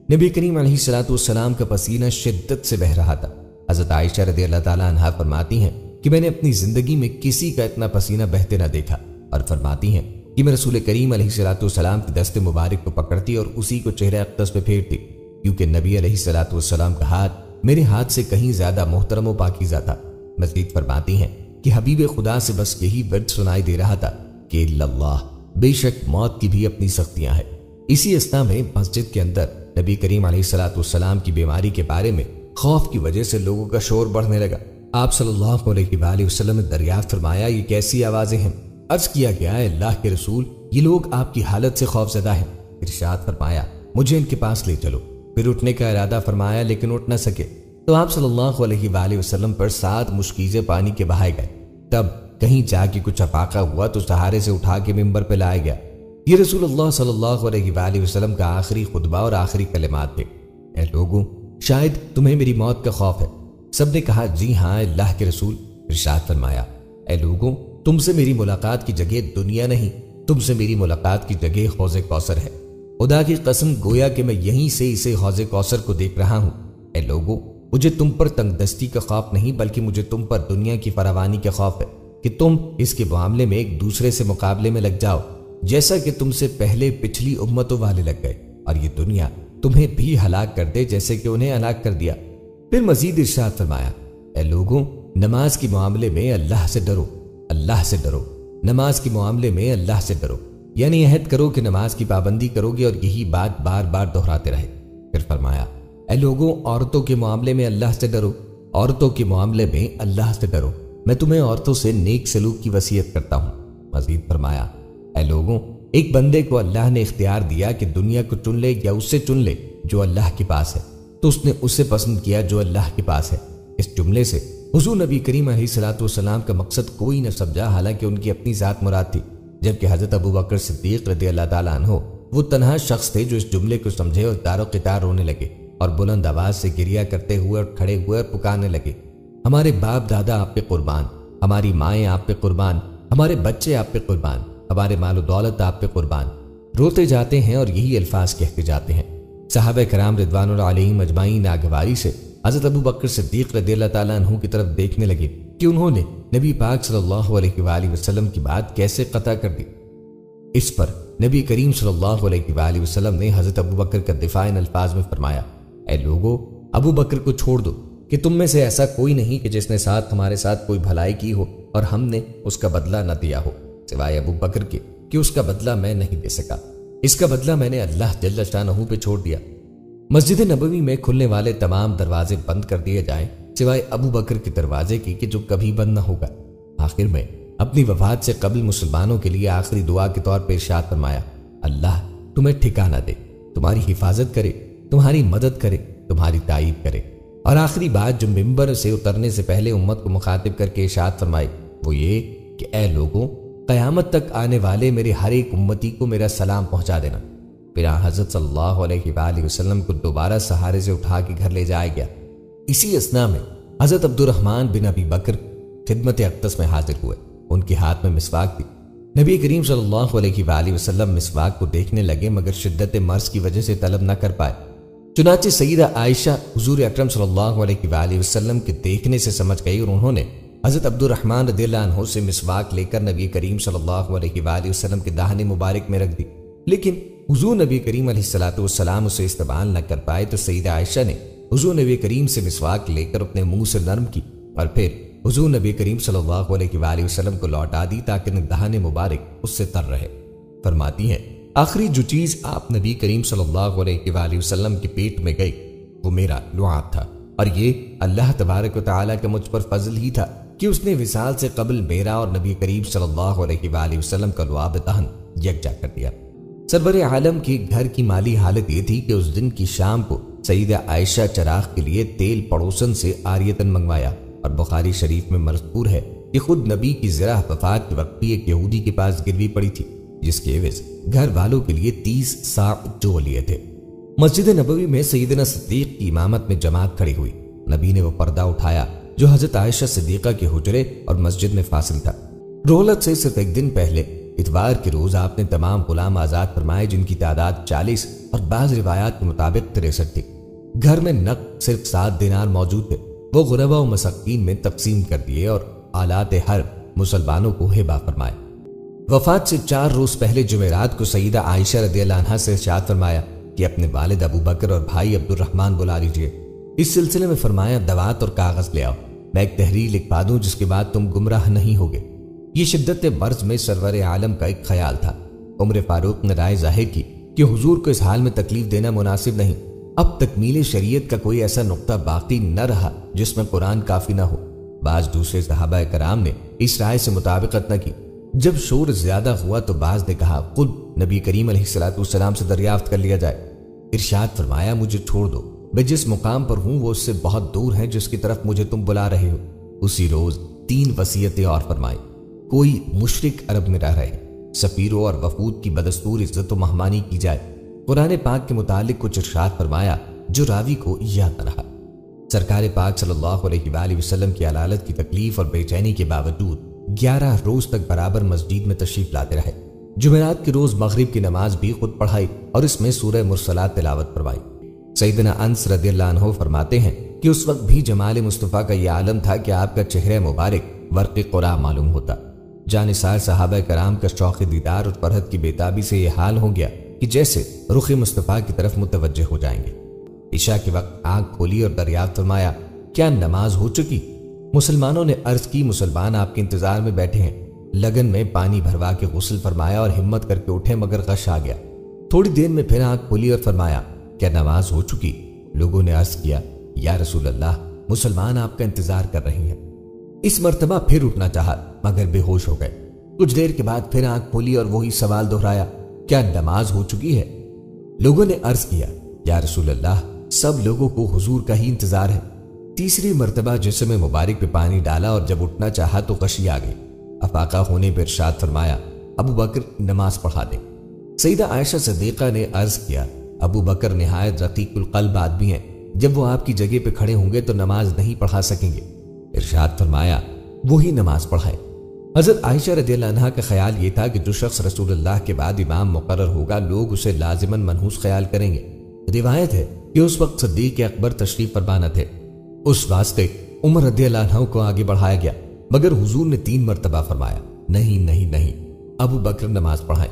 نبی کریم علیہ الصلوۃ والسلام کا پسینہ شدت سے بہہ رہا تھا۔ حضرت عائشہ رضی اللہ تعالیٰ عنہا فرماتی ہیں کہ میں نے اپنی زندگی میں کسی کا اتنا پسینہ بہتے نہ دیکھا، اور فرماتی ہیں کہ میں رسول کریم علیہ الصلوۃ والسلام کی دست مبارک کو پکڑتی اور اسی کو چہرہ اقدس پہ پھیرتی، کیونکہ نبی علیہ الصلوۃ والسلام کا ہاتھ میرے ہاتھ سے کہیں زیادہ محترم و پاکیزہ تھا۔ مزید فرماتی ہیں کہ حبیب خدا سے بس یہی ورد سنائی دے رہا تھا کہ اللہ، بے شک موت کی بھی اپنی سختیاں ہیں۔ اسی اثنا میں مسجد کے اندر نبی کریم علیہ الصلوۃ والسلام کی بیماری کے بارے میں خوف کی وجہ سے لوگوں کا شور بڑھنے لگا۔ آپ صلی اللہ علیہ وآلہ وسلم نے دریافت فرمایا، یہ کیسی آوازیں ہیں؟ عرض کیا گیا، ہے اللہ کے رسول، یہ لوگ آپ کی حالت سے خوف زدہ ہیں۔ ارشاد فرمایا، مجھے ان کے پاس لے چلو۔ پھر اٹھنے کا ارادہ فرمایا لیکن اٹھ نہ سکے، تو آپ صلی اللہ علیہ وآلہ وسلم پر 7 مشکیزیں پانی کے بہائے گئے۔ تب کہیں جا کے کچھ افاقہ ہوا تو سہارے سے اٹھا کے ممبر پہ لایا گیا۔ یہ رسول اللہ صلی اللہ علیہ وآلہ وسلم کا آخری خطبہ اور آخری کلمات تھے۔ اے لوگوں، شاید تمہیں میری موت کا خوف ہے۔ سب نے کہا، جی ہاں اللہ کے رسول۔ ارشاد فرمایا، اے لوگوں، تم سے میری ملاقات کی جگہ دنیا نہیں، تم سے میری ملاقات کی جگہ حوض کوثر ہے۔ خدا کی قسم، گویا کہ میں یہیں سے اسے حوض کوثر کو دیکھ رہا ہوں۔ اے لوگوں، مجھے تم پر تنگ دستی کا خوف نہیں، بلکہ مجھے تم پر دنیا کی فراوانی کا خوف ہے کہ تم اس کے معاملے میں ایک دوسرے سے مقابلے میں لگ جاؤ، جیسا کہ تم سے پہلے پچھلی امتوں والے لگ گئے، اور یہ دنیا تمہیں بھی ہلاک کر دے جیسے کہ انہیں ہلاک کر دیا۔ پھر مزید ارشاد فرمایا، اے لوگوں، نماز کے معاملے میں اللہ سے ڈرو، اللہ سے ڈرو، نماز کے معاملے میں اللہ سے ڈرو، یعنی عہد کرو کہ نماز کی پابندی کرو گے اور یہی بات بار بار دہراتے رہے۔ پھر فرمایا، اے لوگوں، عورتوں کے معاملے میں اللہ سے ڈرو، عورتوں کے معاملے میں اللہ سے ڈرو، میں تمہیں عورتوں سے نیک سلوک کی وصیت کرتا ہوں۔ مزید فرمایا، اے لوگوں، ایک بندے کو اللہ نے اختیار دیا کہ دنیا کو چن لے یا اس سے چن لے جو اللہ کے پاس ہے، تو اس نے اسے پسند کیا جو اللہ کے پاس ہے۔ اس جملے سے حضور نبی کریم علیہ الصلوۃ والسلام کا مقصد کوئی نہ سمجھا، حالانکہ ان کی اپنی ذات مراد تھی، جبکہ حضرت ابو بکر صدیق رضی اللہ تعالیٰ عنہ وہ تنہا شخص تھے جو اس جملے کو سمجھے اور دار و قطار رونے لگے اور بلند آواز سے گریہ کرتے ہوئے اور کھڑے ہوئے اور پکارنے لگے، ہمارے باپ دادا آپ پہ قربان، ہماری مائیں آپ پہ قربان، ہمارے بچے آپ پہ قربان، ہمارے مال و دولت آپ پہ قربان۔ روتے جاتے ہیں اور یہی الفاظ کہتے جاتے ہیں۔ صحابہ کرام رضوان اللہ علیہم اجمعین ناگواری سے حضرت ابو بکر صدیق رضی اللہ تعالیٰ عنہ کی طرف دیکھنے لگے کہ انہوں نے نبی پاک صلی اللہ علیہ وآلہ وسلم کی بات کیسے قطع کر دی۔ اس پر نبی کریم صلی اللہ علیہ وآلہ وسلم نے حضرت ابو بکر کا دفاع ان الفاظ میں فرمایا، اے لوگو، ابو بکر کو چھوڑ دو کہ تم میں سے ایسا کوئی نہیں کہ جس نے ہمارے ساتھ کوئی بھلائی کی ہو اور ہم نے اس کا بدلہ نہ دیا ہو، سوائے ابو بکر کے کہ اس کا بدلہ میں نہیں دے سکا، اس کا بدلہ میں نے اللہ جل شانہ پہ چھوڑ دیا۔ مسجد نبوی میں کھلنے والے تمام دروازے بند کر دیے جائیں سوائے ابو بکر کے دروازے کی کہ جو کبھی بند نہ ہوگا۔ آخر میں اپنی وفات سے قبل مسلمانوں کے لیے آخری دعا کے طور پر ارشاد فرمایا، اللہ تمہیں ٹھکانہ دے، تمہاری حفاظت کرے، تمہاری مدد کرے، تمہاری تائید کرے۔ اور آخری بات جو ممبر سے اترنے سے پہلے امت کو مخاطب کر کے ارشاد فرمائی وہ یہ کہ اے لوگوں، قیامت تک آنے والے میرے ہر ایک امتی کو میرا سلام پہنچا دینا۔ پھر حضرت صلی اللہ علیہ وآلہ وسلم کو دوبارہ سہارے سے اٹھا کے گھر لے جایا گیا۔ اسی اثنا میں حضرت عبد الرحمن بن ابی بکر خدمت اقدس میں حاضر ہوئے، ان کے ہاتھ میں مسواک تھی۔ نبی کریم صلی اللہ علیہ وآلہ وسلم مسواک کو دیکھنے لگے مگر شدت مرض کی وجہ سے طلب نہ کر پائے، چنانچہ سیدہ عائشہ حضور اکرم صلی اللہ علیہ وآلہ وسلم کے دیکھنے سے سمجھ گئی اور انہوں نے حضرت عبد الرحمن رضی اللہ عنہ سے مسواک لے کر نبی کریم صلی اللہ علیہ وآلہ وسلم کے داہنے مبارک میں رکھ دی، لیکن حضور نبی کریم علیہ الصلوۃ والسلام اسے استعمال نہ کر پائے تو سیدہ عائشہ نے حضور نبی کریم سے مسواک لے کر اپنے منہ سے نرم کی اور پھر حضور نبی کریم صلی اللہ علیہ وآلہ وسلم کو لوٹا دی تاکہ دہان مبارک اس سے تر رہے۔ فرماتی ہیں آخری جو چیز آپ نبی کریم صلی اللہ علیہ وآلہ وسلم کے پیٹ میں گئی وہ میرا لعاب تھا، اور یہ اللہ تبارک و تعالیٰ کا مجھ پر فضل ہی تھا کہ اس نے وصال سے قبل میرا اور نبی کریم صلی اللہ علیہ وآلہ وسلم کا لعاب دہن یکجا کر دیا۔ سرور عالم کے گھر کی مالی حالت یہ تھی کہ اس دن کی شام کو سیدہ عائشہ چراغ کے لیے تیل پڑوسن سے عاریتن منگوایا، اور بخاری شریف میں مذکور ہے کہ خود نبی کی زرہ وفات کے وقت بھی ایک یہودی کے پاس گروی پڑی تھی، جس کے عوض گھر والوں کے لیے 30 صاع جو لیے تھے۔ مسجد نبوی میں سیدنا صدیق کی امامت میں جماعت کھڑی ہوئی۔ نبی نے وہ پردہ اٹھایا جو حضرت عائشہ صدیقہ کے حجرے اور مسجد میں فاصل تھا۔ رحلت سے صرف ایک دن پہلے اتوار کے روز آپ نے تمام غلام آزاد فرمائے، جن کی تعداد 40 اور بعض روایات کے مطابق 63 تھی۔ گھر میں نقد صرف 7 دینار موجود تھے، وہ غربا و مساکین میں تقسیم کر دیے اور آلات حرب مسلمانوں کو ہبہ فرمائے۔ وفات سے 4 روز پہلے جمعرات کو سیدہ عائشہ رضی اللہ عنہا سے ارشاد فرمایا کہ اپنے والد ابو بکر اور بھائی عبد الرحمن بلا لیجیے۔ اس سلسلے میں فرمایا دوات اور کاغذ لے آؤ، میں ایک تحریر لکھ پا دوں جس کے بعد تم گمراہ نہیں ہوگے۔ یہ شدت مرض میں سرور عالم کا ایک خیال تھا۔ عمر فاروق نے رائے ظاہر کی کہ حضور کو اس حال میں تکلیف دینا مناسب نہیں، اب تکمیل شریعت کا کوئی ایسا نقطہ باقی نہ رہا جس میں قرآن کافی نہ ہو۔ بعض دوسرے صحابہ کرام نے اس رائے سے مطابقت نہ کی۔ جب شور زیادہ ہوا تو بعض نے کہا خود نبی کریم علیہ الصلوۃ والسلام سے دریافت کر لیا جائے۔ ارشاد فرمایا مجھے چھوڑ دو، میں جس مقام پر ہوں وہ اس سے بہت دور ہے جس کی طرف مجھے تم بلا رہے ہو۔ اسی روز 3 وصیتیں اور فرمائیں۔ کوئی مشرک عرب میں رہ رہے، سفیروں اور وفود کی بدستور عزت و مہمانی کی جائے۔ قرآن پاک کے متعلق کچھ ارشاد فرمایا جو راوی کو یاد نہ رہا۔ سرکار پاک صلی اللہ علیہ وآلہ وسلم کی علالت کی تکلیف اور بے چینی کے باوجود 11 روز تک برابر مسجد میں تشریف لاتے رہے۔ جمعرات کے روز مغرب کی نماز بھی خود پڑھائی اور اس میں سورہ مرسلات تلاوت فرمائی۔ سیدنا انس رضی اللہ عنہ فرماتے ہیں کہ اس وقت بھی جمال مصطفیٰ کا یہ عالم تھا کہ آپ کا چہرہ مبارک ورق قرآ معلوم ہوتا۔ جانثار صحابہ کرام کا شوق دیدار اور فرحت کی بیتابی سے یہ حال ہو گیا کہ جیسے رخ مصطفیٰ کی طرف متوجہ ہو جائیں گے۔ عشاء کے وقت آنکھ کھولی اور دریافت فرمایا کیا نماز ہو چکی؟ مسلمانوں نے عرض کی مسلمان آپ کے انتظار میں بیٹھے ہیں۔ لگن میں پانی بھروا کے غسل فرمایا اور ہمت کر کے اٹھے مگر غش آ گیا۔ تھوڑی دیر میں پھر آنکھ کھولی اور فرمایا کیا نماز ہو چکی؟ لوگوں نے عرض کیا یا رسول اللہ مسلمان آپ کا انتظار کر رہے ہیں۔ اس مرتبہ پھر اٹھنا چاہا مگر بے ہوش ہو گئے۔ کچھ دیر کے بعد پھر آنکھ کھولی اور وہی سوال دہرایا کیا نماز ہو چکی ہے؟ لوگوں نے عرض کیا یا رسول اللہ سب لوگوں کو حضور کا ہی انتظار ہے۔ تیسری مرتبہ جسم مبارک پہ پانی ڈالا اور جب اٹھنا چاہا تو غشی آ گئی۔ افاقہ ہونے پر ارشاد فرمایا ابو بکر نماز پڑھا دیں۔ سیدہ عائشہ صدیقہ نے عرض کیا ابو بکر نہایت رقیق القلب آدمی ہیں، جب وہ آپ کی جگہ پہ کھڑے ہوں گے تو نماز نہیں پڑھا سکیں گے۔ ارشاد فرمایا وہی نماز پڑھائے۔ حضرت عائشہ رضی اللہ عنہا کا خیال یہ تھا کہ جو شخص رسول اللہ کے بعد امام مقرر ہوگا لوگ اسے لازماً منحوس خیال کریں گے۔ روایت ہے کہ اس وقت صدیق اکبر تشریف فرما نہ تھے، اس واسطے عمر رضی اللہ عنہ کو آگے بڑھایا گیا، مگر حضور نے 3 مرتبہ فرمایا نہیں نہیں نہیں ابو بکر نماز پڑھائیں۔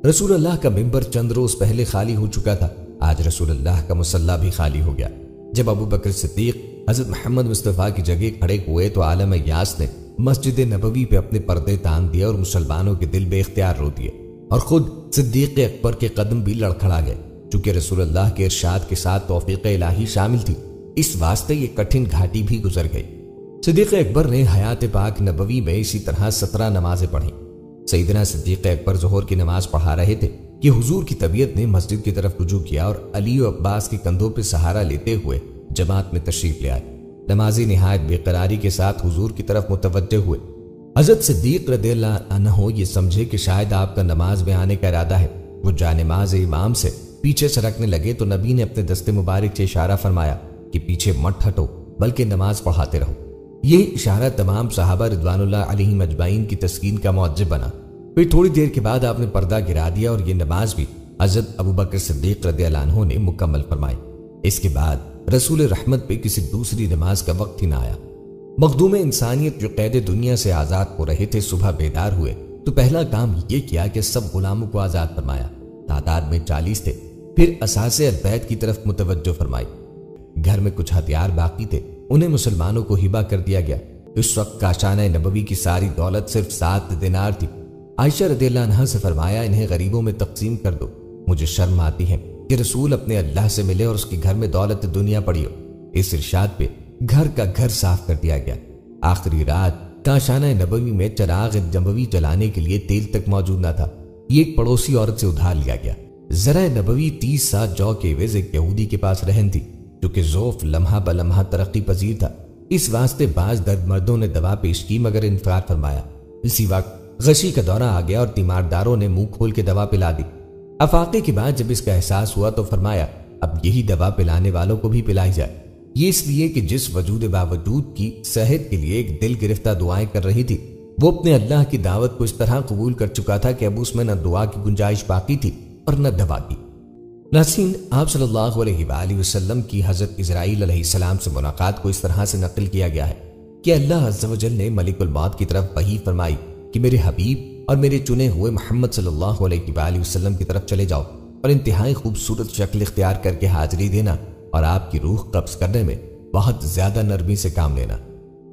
رسول اللہ کا ممبر چند روز پہلے خالی ہو چکا تھا، آج رسول اللہ کا مصلی بھی خالی ہو گیا۔ جب ابو بکر صدیق حضرت محمد مصطفیٰ کی جگہ کھڑے ہوئے تو عالم یاس نے مسجد نبوی پہ اپنے پردے تان دیے اور مسلمانوں کے دل بے اختیار رو دیے، اور خود صدیق اکبر کے قدم بھی لڑکھڑا گئے۔ چونکہ رسول اللہ کے ارشاد کے ساتھ توفیق الہی شامل تھی، اس واسطے یہ کٹھن گھاٹی بھی گزر گئی۔ صدیق اکبر نے حیات پاک نبوی میں اسی طرح 17 نمازیں پڑھیں۔ سیدنا صدیق اکبر ظہر کی نماز پڑھا رہے تھے کہ حضور کی طبیعت نے مسجد کی طرف رجوع کیا اور علی و عباس کے کندھوں پہ سہارا لیتے ہوئے جماعت میں تشریف لے آئے۔ نمازی نہایت بے قراری کے ساتھ حضور کی طرف متوجہ ہوئے۔ حضرت صدیق رضی اللہ عنہ یہ سمجھے کہ شاید آپ کا نماز میں آنے کا ارادہ ہے، وہ جانماز امام سے پیچھے سرکنے لگے تو نبی نے اپنے دست مبارک سے اشارہ فرمایا کہ پیچھے مت ہٹو بلکہ نماز پڑھاتے رہو۔ یہ اشارہ تمام صحابہ رضوان اللہ علیہم اجمعین کی تسکین کا موجب بنا۔ پھر تھوڑی دیر کے بعد آپ نے پردہ گرا دیا اور یہ نماز بھی حضرت ابو بکر صدیق رضی اللہ عنہ نے مکمل فرمائی۔ اس کے بعد رسول رحمت پہ کسی دوسری نماز کا وقت ہی نہ آیا۔ مخدوم انسانیت جو قید دنیا سے آزاد ہو رہے تھے صبح بیدار ہوئے تو پہلا کام یہ کیا کہ سب غلاموں کو آزاد فرمایا، تعداد میں 40 تھے۔ پھر اساس البیت کی طرف متوجہ فرمائی۔ گھر میں کچھ ہتھیار باقی تھے، انہیں مسلمانوں کو ہبہ کر دیا گیا۔ اس وقت کاشانہ نبوی کی ساری دولت صرف 7 دینار تھی۔ عائشہ رضی اللہ عنہا سے فرمایا انہیں غریبوں میں تقسیم کر دو، مجھے شرم آتی ہے کہ رسول اپنے اللہ سے ملے اور اس کے گھر میں دولت دنیا پڑی ہو۔ اس ارشاد پہ گھر کا گھر صاف کر دیا گیا۔ آخری رات کاشانہ نبوی میں چراغ نبوی جلانے کے لیے تیل تک موجود نہ تھا۔ یہ ایک پڑوسی عورت سے ادھار لیا گیا۔ زرع نبوی 30 سا جو کے عوض ایک یہودی کے پاس رہن تھی جو کہ ذوف لمحہ بلمحہ ترقی پذیر تھا۔ اس واسطے بعض درد مردوں نے دوا پیش کی مگر انفراد فرمایا۔ اسی وقت غشی کا دورہ آ گیا اور تیمارداروں نے منہ کھول کے دوا پلا دی۔ افاقے کے بعد جب اس کا احساس ہوا تو فرمایا اب یہی دوا پلانے والوں کو بھی پلائی جائے۔ یہ اس لیے کہ جس وجود باوجود کی صحت کے لیے ایک دل گرفتہ دعائیں کر رہی تھی وہ اپنے اللہ کی دعوت کو اس طرح قبول کر چکا تھا کہ اب اس میں نہ دعا کی گنجائش باقی تھی اور نہ دوا کی۔ ناظرین، آپ صلی اللہ علیہ وآلہ وسلم کی حضرت اسرائیل علیہ السلام سے ملاقات کو اس طرح سے نقل کیا گیا ہے کہ اللہ عز و جل نے ملک الموت کی طرف وحی فرمائی کہ میرے حبیب اور میرے چنے ہوئے محمد صلی اللہ علیہ وآلہ وسلم کی طرف چلے جاؤ اور انتہائی خوبصورت شکل اختیار کر کے حاضری دینا اور آپ کی روح قبض کرنے میں بہت زیادہ نرمی سے کام لینا۔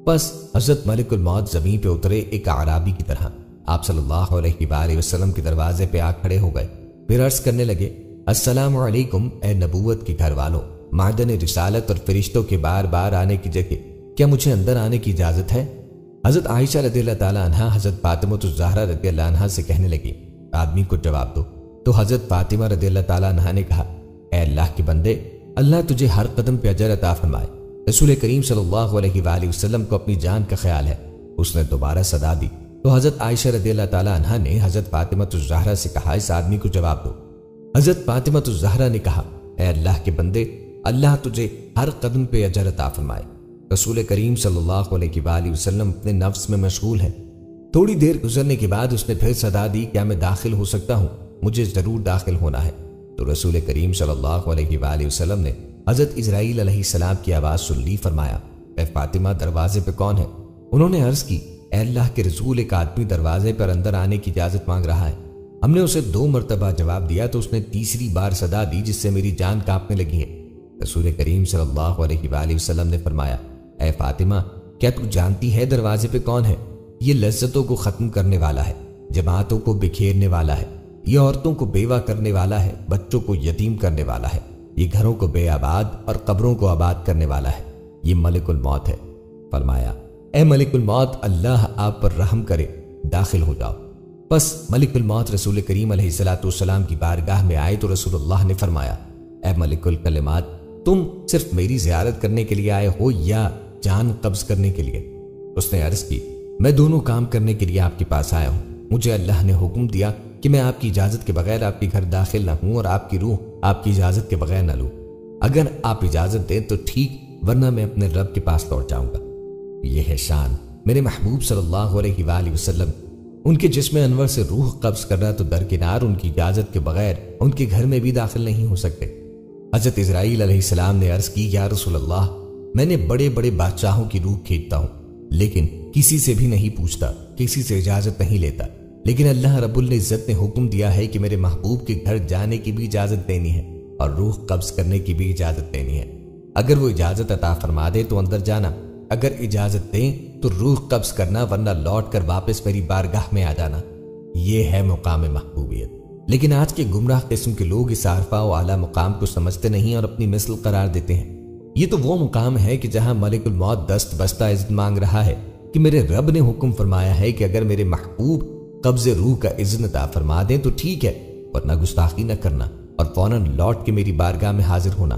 بس حضرت ملک الموت زمین پہ اترے ایک اعرابی کی طرح آپ صلی اللہ علیہ وآلہ وسلم کے دروازے پہ آ کھڑے ہو گئے، پھر عرض کرنے لگے السلام علیکم اے نبوت کے گھر والوں، معدن رسالت اور فرشتوں کے بار بار آنے کی جگہ کیا مجھے اندر آنے کی اجازت ہے؟ حضرت عائشہ رضی اللہ تعالیٰ عنہ حضرت فاطمہ الزہرا رضی اللہ عنہ سے کہنے لگی آدمی کو جواب دو، تو حضرت فاطمہ رضی اللہ تعالیٰ عنہ نے کہا اے اللہ کے بندے، اللہ تجھے ہر قدم پہ اجر عطا فرمائے۔ رسول کریم صلی اللہ علیہ وآلہ وسلم کو اپنی جان کا خیال ہے۔ اس نے دوبارہ صدا دی تو حضرت عائشہ رضی اللہ تعالیٰ عنہ نے حضرت فاطمہ الزہرا سے کہا اس آدمی کو جواب دو۔ حضرت فاطمہ الزہرا نے کہا اے اللہ کے بندے، اللہ تجھے ہر قدم پہ اجر عطا فرمائے۔ رسول کریم صلی اللہ علیہ وآلہ وسلم اپنے نفس میں مشغول ہیں۔ تھوڑی دیر گزرنے کے بعد اس نے پھر صدا دی کیا میں داخل ہو سکتا ہوں؟ مجھے ضرور داخل ہونا ہے۔ تو رسول کریم صلی اللہ علیہ وآلہ وسلم نے حضرت اسرائیل علیہ السلام کی آواز سن لی، فرمایا اے فاطمہ دروازے پہ کون ہے؟ انہوں نے عرض کی اے اللہ کے رسول، ایک آدمی دروازے پر اندر آنے کی اجازت مانگ رہا ہے۔ ہم نے اسے 2 مرتبہ جواب دیا تو اس نے تیسری بار صدا دی جس سے میری جان کانپنے لگی ہے۔ رسول کریم صلی اللہ علیہ وآلہ وسلم نے فرمایا اے فاطمہ، کیا تو جانتی ہے دروازے پہ کون ہے؟ یہ لذتوں کو ختم کرنے والا ہے، جماعتوں کو بکھیرنے والا ہے، یہ عورتوں کو بیوہ کرنے والا ہے، بچوں کو یتیم کرنے والا ہے، یہ گھروں کو بے آباد اور قبروں کو آباد کرنے والا ہے، یہ ملک الموت ہے۔ فرمایا اے ملک الموت، اللہ آپ پر رحم کرے، داخل ہو جاؤ۔ بس ملک الموت رسول کریم علیہ السلام کی بارگاہ میں آئے تو رسول اللہ نے فرمایا اے ملک الکلمات، تم صرف میری زیارت کرنے کے لیے آئے ہو یا جان قبض کرنے کے لیے؟ اس نے عرض کی میں دونوں کام کرنے کے لیے آپ کے پاس آیا ہوں۔ مجھے اللہ نے حکم دیا کہ میں آپ کی اجازت کے بغیر آپ کے گھر داخل نہ ہوں اور آپ کی روح آپ کی اجازت کے بغیر نہ لوں۔ اگر آپ اجازت دیں تو ٹھیک، ورنہ میں اپنے رب کے پاس لوٹ جاؤں گا۔ یہ ہے شان میرے محبوب صلی اللہ علیہ وآلہ وسلم، ان کے جسم انور سے روح قبض کرنا تو درکنار، ان کی اجازت کے بغیر ان کے گھر میں بھی داخل نہیں ہو سکتے۔ حضرت اسرائیل علیہ السلام نے عرض کی یا رسول اللہ، میں نے بڑے بڑے بادشاہوں کی روح کھینچتا ہوں لیکن کسی سے بھی نہیں پوچھتا، کسی سے اجازت نہیں لیتا، لیکن اللہ رب العزت نے حکم دیا ہے کہ میرے محبوب کے گھر جانے کی بھی اجازت دینی ہے اور روح قبض کرنے کی بھی اجازت دینی ہے۔ اگر وہ اجازت عطا فرما دے تو اندر جانا، اگر اجازت دیں تو روح قبض کرنا، ورنہ لوٹ کر واپس میری بارگاہ میں آ جانا۔ یہ ہے مقام محبوبیت۔ لیکن آج کے گمراہ قسم کے لوگ اس عارفہ و اعلیٰ مقام کو سمجھتے نہیں اور اپنی مثل قرار دیتے ہیں۔ یہ تو وہ مقام ہے کہ جہاں ملک الموت دست بستہ عزت مانگ رہا ہے کہ میرے رب نے حکم فرمایا ہے کہ اگر میرے محبوب قبض روح کا اذن عطا فرما دیں تو ٹھیک ہے، ورنہ گستاخی نہ کرنا اور فوراً لوٹ کے میری بارگاہ میں حاضر ہونا۔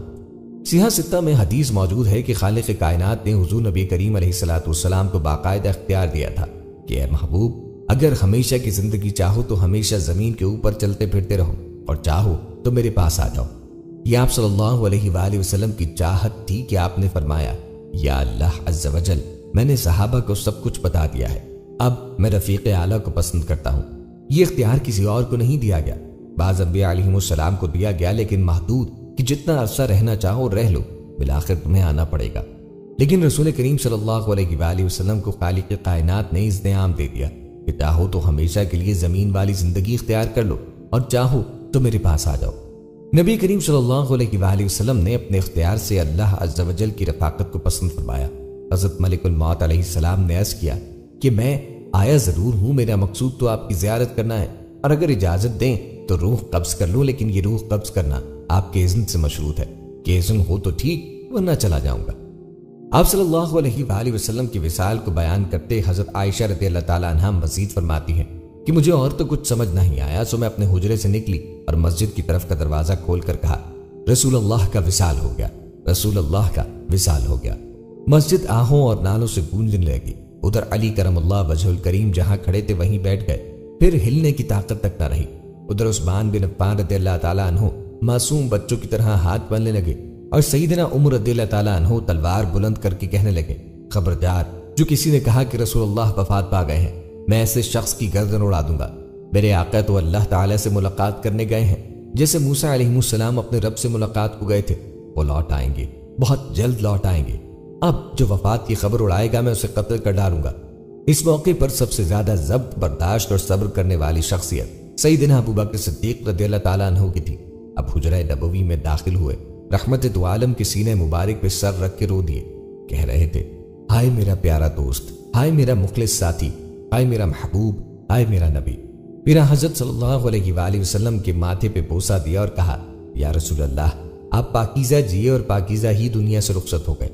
صحیح ستہ میں حدیث موجود ہے کہ خالق کائنات نے حضور نبی کریم علیہ السلام کو باقاعدہ اختیار دیا تھا کہ اے محبوب، اگر ہمیشہ کی زندگی چاہو تو ہمیشہ زمین کے اوپر چلتے پھرتے رہو اور چاہو تو میرے پاس آ جاؤ۔ یہ آپ صلی اللہ علیہ وآلہ وسلم کی چاہت تھی کہ آپ نے فرمایا یا اللہ عز و جل، میں نے صحابہ کو سب کچھ بتا دیا ہے، اب میں رفیق اعلیٰ کو پسند کرتا ہوں۔ یہ اختیار کسی اور کو نہیں دیا گیا، بعض انبیاء علیہم السلام کو دیا گیا لیکن محدود کہ جتنا عرصہ رہنا چاہو رہ لو، بالآخر تمہیں آنا پڑے گا۔ لیکن رسول کریم صلی اللہ علیہ وآلہ وسلم کو خالق کائنات نے اس انعام دے دیا کہ چاہو تو ہمیشہ کے لیے زمین والی زندگی اختیار کر لو اور چاہو تو میرے پاس آ جاؤ۔ نبی کریم صلی اللہ علیہ وآلہ وسلم نے اپنے اختیار سے اللہ عز و جل کی رفاقت کو پسند فرمایا۔ حضرت ملک الموت علیہ السلام نے عرض کیا کہ میں آیا ضرور ہوں، میرا مقصود تو آپ کی زیارت کرنا ہے اور اگر اجازت دیں تو روح قبض کر لوں، لیکن یہ روح قبض کرنا آپ کے اذن سے مشروط ہے کہ اذن ہو تو ٹھیک، ورنہ چلا جاؤں گا۔ آپ صلی اللہ علیہ وآلہ وسلم کی وصال کو بیان کرتے حضرت عائشہ رضی اللہ تعالیٰ عنہ مزید فرماتی ہیں کہ مجھے اور تو کچھ سمجھ نہیں آیا، سو میں اپنے حجرے سے نکلی اور مسجد کی طرف کا دروازہ کھول کر کہا، رسول اللہ کا وصال ہو گیا، رسول اللہ کا وصال ہو گیا۔ مسجد آہوں اور نالوں سے گونجنے لگی۔ ادھر علی کرم اللہ وجہ الکریم جہاں کھڑے تھے وہیں بیٹھ گئے، پھر ہلنے کی طاقت تک نہ رہی۔ ادھر عثمان بن عفان رضی اللہ تعالیٰ عنہ معصوم بچوں کی طرح ہاتھ ملنے لگے اور سیدنا عمر رضی اللہ تعالیٰ عنہ تلوار بلند کر کے کہنے لگے، خبردار، جو کسی نے کہا کہ رسول اللہ وفات پا گئے ہیں، میں ایسے شخص کی گردن اڑا دوں گا۔ میرے آقا تو اللہ تعالیٰ سے ملاقات کرنے گئے ہیں، جیسے موسیٰ علیہ السلام اپنے رب سے ملاقات کو گئے تھے۔ وہ لوٹ آئیں گے، بہت جلد لوٹ آئیں گے۔ اب جو وفات کی خبر اڑائے گا میں اسے قتل کر ڈالوں گا۔ اس موقع پر سب سے زیادہ ضبط برداشت اور صبر کرنے والی شخصیت سیدنا ابو بکر صدیق رضی اللہ تعالیٰ عنہ کی تھی۔ اب حجرہ نبوی میں داخل ہوئے، رحمت دو عالم کے سینے مبارک پہ سر رکھ کے رو دیے، کہہ رہے تھے، ہائے میرا پیارا دوست، ہائے میرا مخلص ساتھی، ہائے میرا محبوب، ہائے میرا نبی۔ پھر حضرت صلی اللہ علیہ وآلہ وسلم کے ماتھے پہ بوسہ دیا اور کہا، یا رسول اللہ، آپ پاکیزہ جیے اور پاکیزہ ہی دنیا سے رخصت ہو گئے۔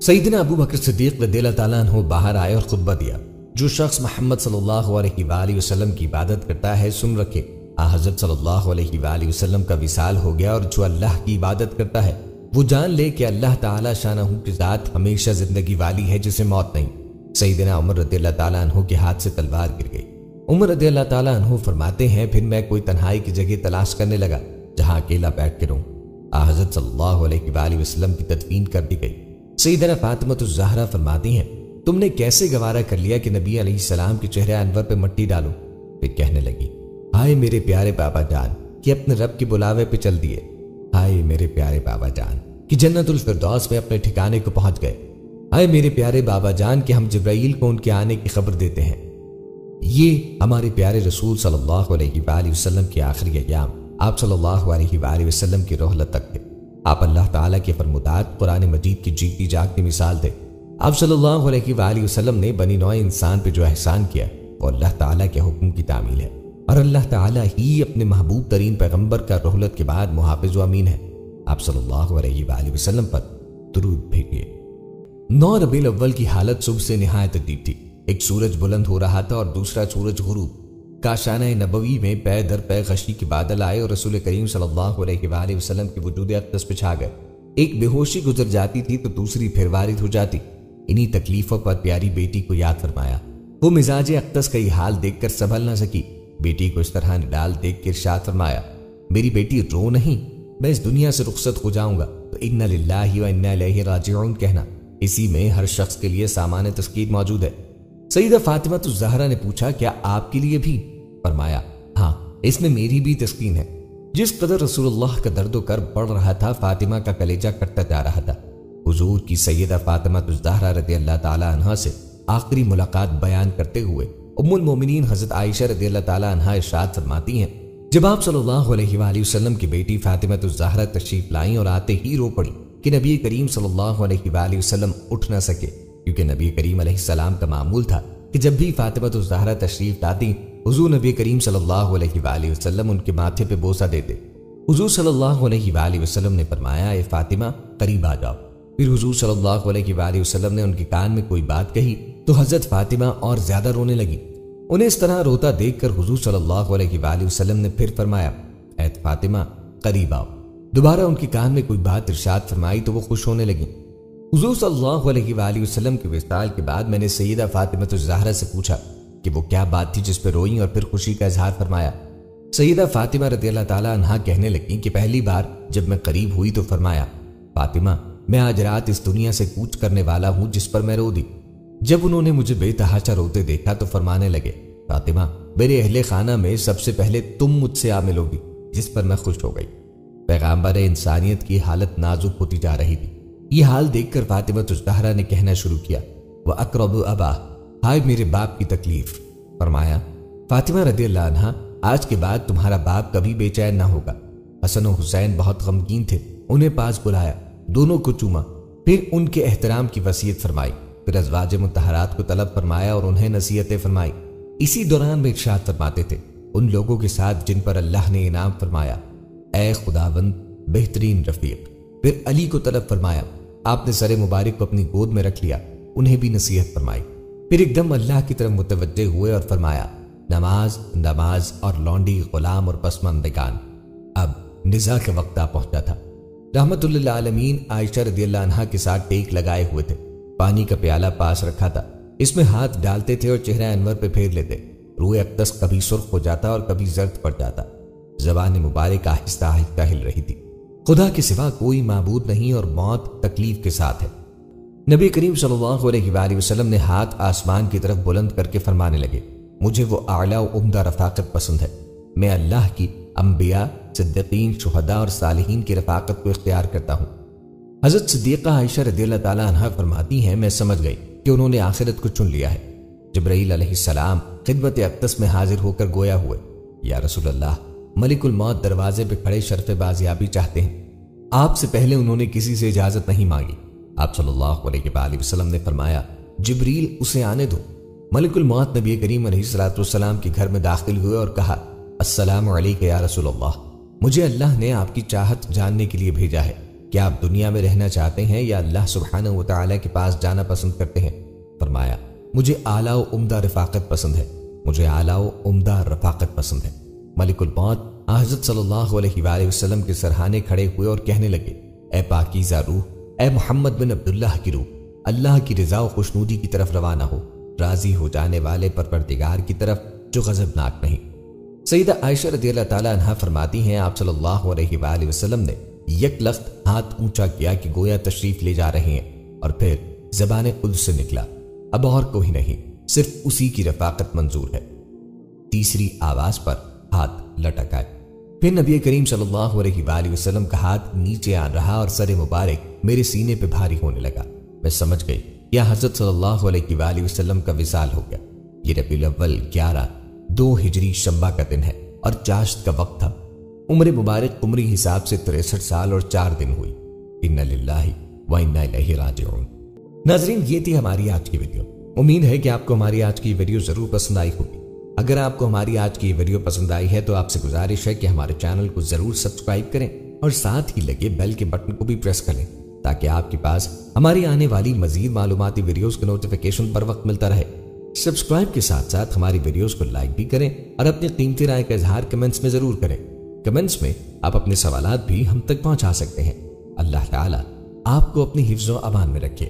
سیدنا ابو بکر صدیق رضی اللہ تعالیٰ عنہ باہر آئے اور خطبہ دیا، جو شخص محمد صلی اللہ علیہ وآلہ وسلم کی عبادت کرتا ہے سن رکھے، حضرت صلی اللہ علیہ وآلہ وسلم کا وصال ہو گیا، اور جو اللہ کی عبادت کرتا ہے وہ جان لے کہ اللہ تعالیٰ شانہ کی ذات ہمیشہ زندگی والی ہے جسے موت نہیں۔ سیدنا عمر رضی اللہ تعالیٰ عنہ کے ہاتھ سے تلوار گر گئی۔ عمر رضی اللہ تعالیٰ عنہ فرماتے ہیں، پھر میں کوئی تنہائی کی جگہ تلاش کرنے لگا جہاں اکیلا بیٹھ کے رہوں۔ حضرت صلی اللہ علیہ وآلہ وسلم کی تدفین کر دی گئی۔ سیدنا فاطمہ الزہرا فرماتی ہیں، تم نے کیسے گوارا کر لیا کہ نبی علیہ السلام کے چہرے انور پہ مٹی ڈالو؟ پھر کہنے لگی، ہائے میرے پیارے بابا جان کہ اپنے رب کے بلاوے پہ چل دیے، ہائے میرے پیارے بابا جان کہ جنت الفردوس میں اپنے ٹھکانے کو پہنچ گئے، ہائے میرے پیارے بابا جان کہ ہم جبرائیل کو ان کے آنے کی خبر دیتے ہیں۔ یہ ہمارے پیارے رسول صلی اللہ علیہ وآلہ وسلم کے آخری ایام، آپ صلی اللہ علیہ وآلہ وسلم کی رحلت تک تھے۔ آپ اللہ تعالیٰ کے فرمودات قرآن مجید کی جیتی جاگتی مثال تھے۔ آپ صلی اللہ علیہ وآلہ وسلم نے بنی نوع انسان پہ جو احسان کیا وہ اللہ تعالیٰ کے حکم کی تعمیل ہے، اور اللہ تعالیٰ ہی اپنے محبوب ترین پیغمبر کا رحلت کے بعد محافظ و امین ہے۔ آپ صلی اللہ علیہ وآلہ وسلم پر درود بھیجیے۔ 9 ربیع الاول کی حالت صبح سے نہایت عجیب تھی۔ ایک سورج بلند ہو رہا تھا اور دوسرا سورج غروب۔ کاشانہ نبوی میں پے در پے غشی کے بادل آئے اور رسول کریم صلی اللہ علیہ وآلہ وسلم کے وجود اقدس پہ چھا گئے۔ ایک بے ہوشی گزر جاتی تھی تو دوسری پھر وارد ہو جاتی۔ انہی تکلیفوں پر پیاری بیٹی کو یاد فرمایا۔ وہ مزاج اقدس کا یہ حال دیکھ کر سنبھل نہ سکی۔ بیٹی کو اس طرح نڈال دیکھ کے ارشاد فرمایا، میری بیٹی رو نہیں، میں اس دنیا سے رخصت ہو جاؤں گا تو انا للہ و انا الیہ راجعون کہنا، اسی میں ہر شخص کے لیے سامان تذکیر موجود ہے۔ سیدہ فاطمہ الزہرا نے پوچھا، کیا آپ کے لیے بھی؟ فرمایا، ہاں، اس میں میری بھی تسکین ہے۔ جس قدر رسول اللہ کا درد و کرب بڑھ رہا تھا، فاطمہ کا کلیجہ کٹتا جا رہا تھا۔ حضور کی سیدہ فاطمہ الزہرا رضی اللہ تعالیٰ عنہا سے آخری ملاقات بیان کرتے ہوئے ام المومنین حضرت عائشہ رضی اللہ تعالیٰ عنہا ارشاد فرماتی ہیں، جب آپ صلی اللہ علیہ وآلہ وسلم کی بیٹی فاطمہ الزہرا تشریف لائیں اور آتے ہی رو پڑی کہ نبی کریم صلی اللہ علیہ وآلہ وسلم اٹھ نہ سکے، کیونکہ نبی کریم علیہ السلام کا معمول تھا کہ جب بھی فاطمہ الزہرا تشریف لاتی، حضور نبی کریم صلی اللہ علیہ وآلہ وسلم ان کے ماتھے پہ بوسہ دیتے۔ حضور صلی اللہ علیہ وآلہ وسلم نے فرمایا، اے فاطمہ قریب آ جاؤ۔ پھر حضور صلی اللہ علیہ وآلہ وسلم نے ان کے کان میں کوئی بات کہی تو حضرت فاطمہ اور زیادہ رونے لگی۔ انہیں اس طرح روتا دیکھ کر حضور صلی اللہ علیہ وآلہ وسلم نے پھر فرمایا، اے فاطمہ قریب آؤ۔ دوبارہ ان کے کان میں کوئی بات ارشاد فرمائی تو وہ خوش ہونے لگی۔ حضور صلی اللہ علیہ وآلہ وسلم کے وصال کے بعد میں نے سیدہ فاطمہ الزہرا سے پوچھا کہ وہ کیا بات تھی جس پہ روئیں اور پھر خوشی کا اظہار فرمایا۔ سیدہ فاطمہ رضی اللہ تعالیٰ عنہا کہنے لگیں کہ پہلی بار جب میں قریب ہوئی تو فرمایا، فاطمہ میں آج رات اس دنیا سے کوچ کرنے والا ہوں جس پر میں رو دی۔ جب انہوں نے مجھے بے تحاشا روتے دیکھا تو فرمانے لگے، فاطمہ میرے اہل خانہ میں سب سے پہلے تم مجھ سے آ ملوگی، جس پر میں خوش ہو گئی۔ پیغمبر انسانیت کی حالت نازک ہوتی جا رہی تھی۔ یہ حال دیکھ کر فاطمہ الزہرا نے کہنا شروع کیا، وَأَقْرَبُ أَبَاهُ، ہائے میرے باپ کی تکلیف۔ فرمایا، فاطمہ رضی اللہ عنہا آج کے بعد تمہارا باپ کبھی بے چین نہ ہوگا۔ حسن و حسین بہت غمگین تھے، انہیں پاس بلایا، دونوں کو چوما، پھر ان کے احترام کی وصیت فرمائی، پھر ازواج مطہرات کو طلب فرمایا اور انہیں نصیحتیں فرمائی۔ اسی دوران میں ارشاد فرماتے تھے، ان لوگوں کے ساتھ جن پر اللہ نے انعام فرمایا، اے خداوند بہترین رفیق۔ پھر علی کو طلب فرمایا، آپ نے سر مبارک کو اپنی گود میں رکھ لیا، انہیں بھی نصیحت فرمائی۔ پھر ایک دم اللہ کی طرف متوجہ ہوئے اور فرمایا، نماز، نماز اور لونڈی، غلام اور پسماندگان۔ اب نزاع کا وقت آ پہنچا تھا۔ رحمت اللہ عالمین عائشہ رضی اللہ عنہا کے ساتھ ٹیک لگائے ہوئے تھے، پانی کا پیالہ پاس رکھا تھا، اس میں ہاتھ ڈالتے تھے اور چہرہ انور پہ پھیر لیتے۔ روح اقدس کبھی سرخ ہو جاتا اور کبھی زرد پڑ جاتا۔ زبان مبارک آہستہ آہستہ ہل رہی تھی۔ خدا کے سوا کوئی معبود نہیں اور موت تکلیف کے ساتھ ہے۔ نبی کریم صلی اللہ علیہ وآلہ وسلم نے ہاتھ آسمان کی طرف بلند کر کے فرمانے لگے، مجھے وہ اعلیٰ و عمدہ رفاقت پسند ہے۔ میں اللہ کی، انبیاء، صدیقین، شہداء اور صالحین کی رفاقت کو اختیار کرتا ہوں۔ حضرت صدیقہ عائشہ رضی اللہ تعالیٰ عنہا فرماتی ہیں، میں سمجھ گئی کہ انہوں نے آخرت کو چن لیا ہے۔ جبرائیل علیہ السلام خدمت اقدس میں حاضر ہو کر گویا ہوئے، یا رسول اللہ، ملک الموت دروازے پہ کھڑے شرف بازیابی چاہتے ہیں۔ آپ سے پہلے انہوں نے کسی سے اجازت نہیں مانگی۔ آپ صلی اللہ علیہ وآلہ وسلم نے فرمایا، جبریل اسے آنے دو۔ ملک الموت نبی کریم علیہ السلام کے گھر میں داخل ہوئے اور کہا، السلام علیکم یا رسول اللہ، مجھے اللہ نے آپ کی چاہت جاننے کے لیے بھیجا ہے۔ کیا آپ دنیا میں رہنا چاہتے ہیں یا اللہ سبحانہ و تعالیٰ کے پاس جانا پسند کرتے ہیں؟ فرمایا، مجھے اعلیٰ و عمدہ رفاقت پسند ہے، مجھے اعلیٰ و عمدہ رفاقت پسند ہے۔ ملک الموت حضرت صلی اللہ علیہ وآلہ وسلم کے سرہانے کھڑے ہوئے اور کہنے لگے، اے پاکیزہ روح، اے محمد بن عبداللہ کی روح، اللہ کی رضا و خوشنودی کی طرف روانہ ہو، راضی ہو جانے والے پروردگار کی طرف جو غضبناک نہیں۔ سیدہ عائشہ رضی اللہ تعالیٰ عنہا فرماتی ہیں، آپ صلی اللہ علیہ وآلہ وسلم نے یک لخت ہاتھ اونچا کیا کہ گویا تشریف لے جا رہے ہیں، اور پھر زبان قدس سے نکلا، اب اور کوئی نہیں، صرف اسی کی رفاقت منظور ہے۔ تیسری آواز پر ہاتھ لٹک آئے۔ پھر نبی کریم صلی اللہ علیہ وآلہ وسلم کا ہاتھ نیچے آ رہا اور سر مبارک میرے سینے پہ بھاری ہونے لگا۔ میں سمجھ گئی یا حضرت صلی اللہ علیہ وآلہ وسلم کا وصال ہو گیا۔ یہ ربیع الاول 11 2 ہجری شنبہ کا دن ہے اور چاشت کا وقت تھا۔ عمر مبارک قمری حساب سے 63 سال اور 4 دن ہوئی۔ انا للہ و انا الیہ راجعون۔ ناظرین، یہ تھی ہماری آج کی ویڈیو۔ امید ہے کہ آپ کو ہماری آج کی ویڈیو ضرور پسند آئی ہوگی۔ اگر آپ کو ہماری آج کی ویڈیو پسند آئی ہے تو آپ سے گزارش ہے کہ ہمارے چینل کو ضرور سبسکرائب کریں اور ساتھ ہی لگے بیل کے بٹن کو بھی پریس کریں تاکہ آپ کے پاس ہماری آنے والی مزید معلوماتی ویڈیوز کا نوٹیفیکیشن پر وقت ملتا رہے۔ سبسکرائب کے ساتھ ساتھ ہماری ویڈیوز کو لائک بھی کریں اور اپنی قیمتی رائے کا اظہار کمنٹس میں ضرور کریں۔ کمنٹس میں آپ اپنے سوالات بھی ہم تک پہنچا سکتے ہیں۔ اللہ تعالیٰ آپ کو اپنی حفظ و امان میں رکھے۔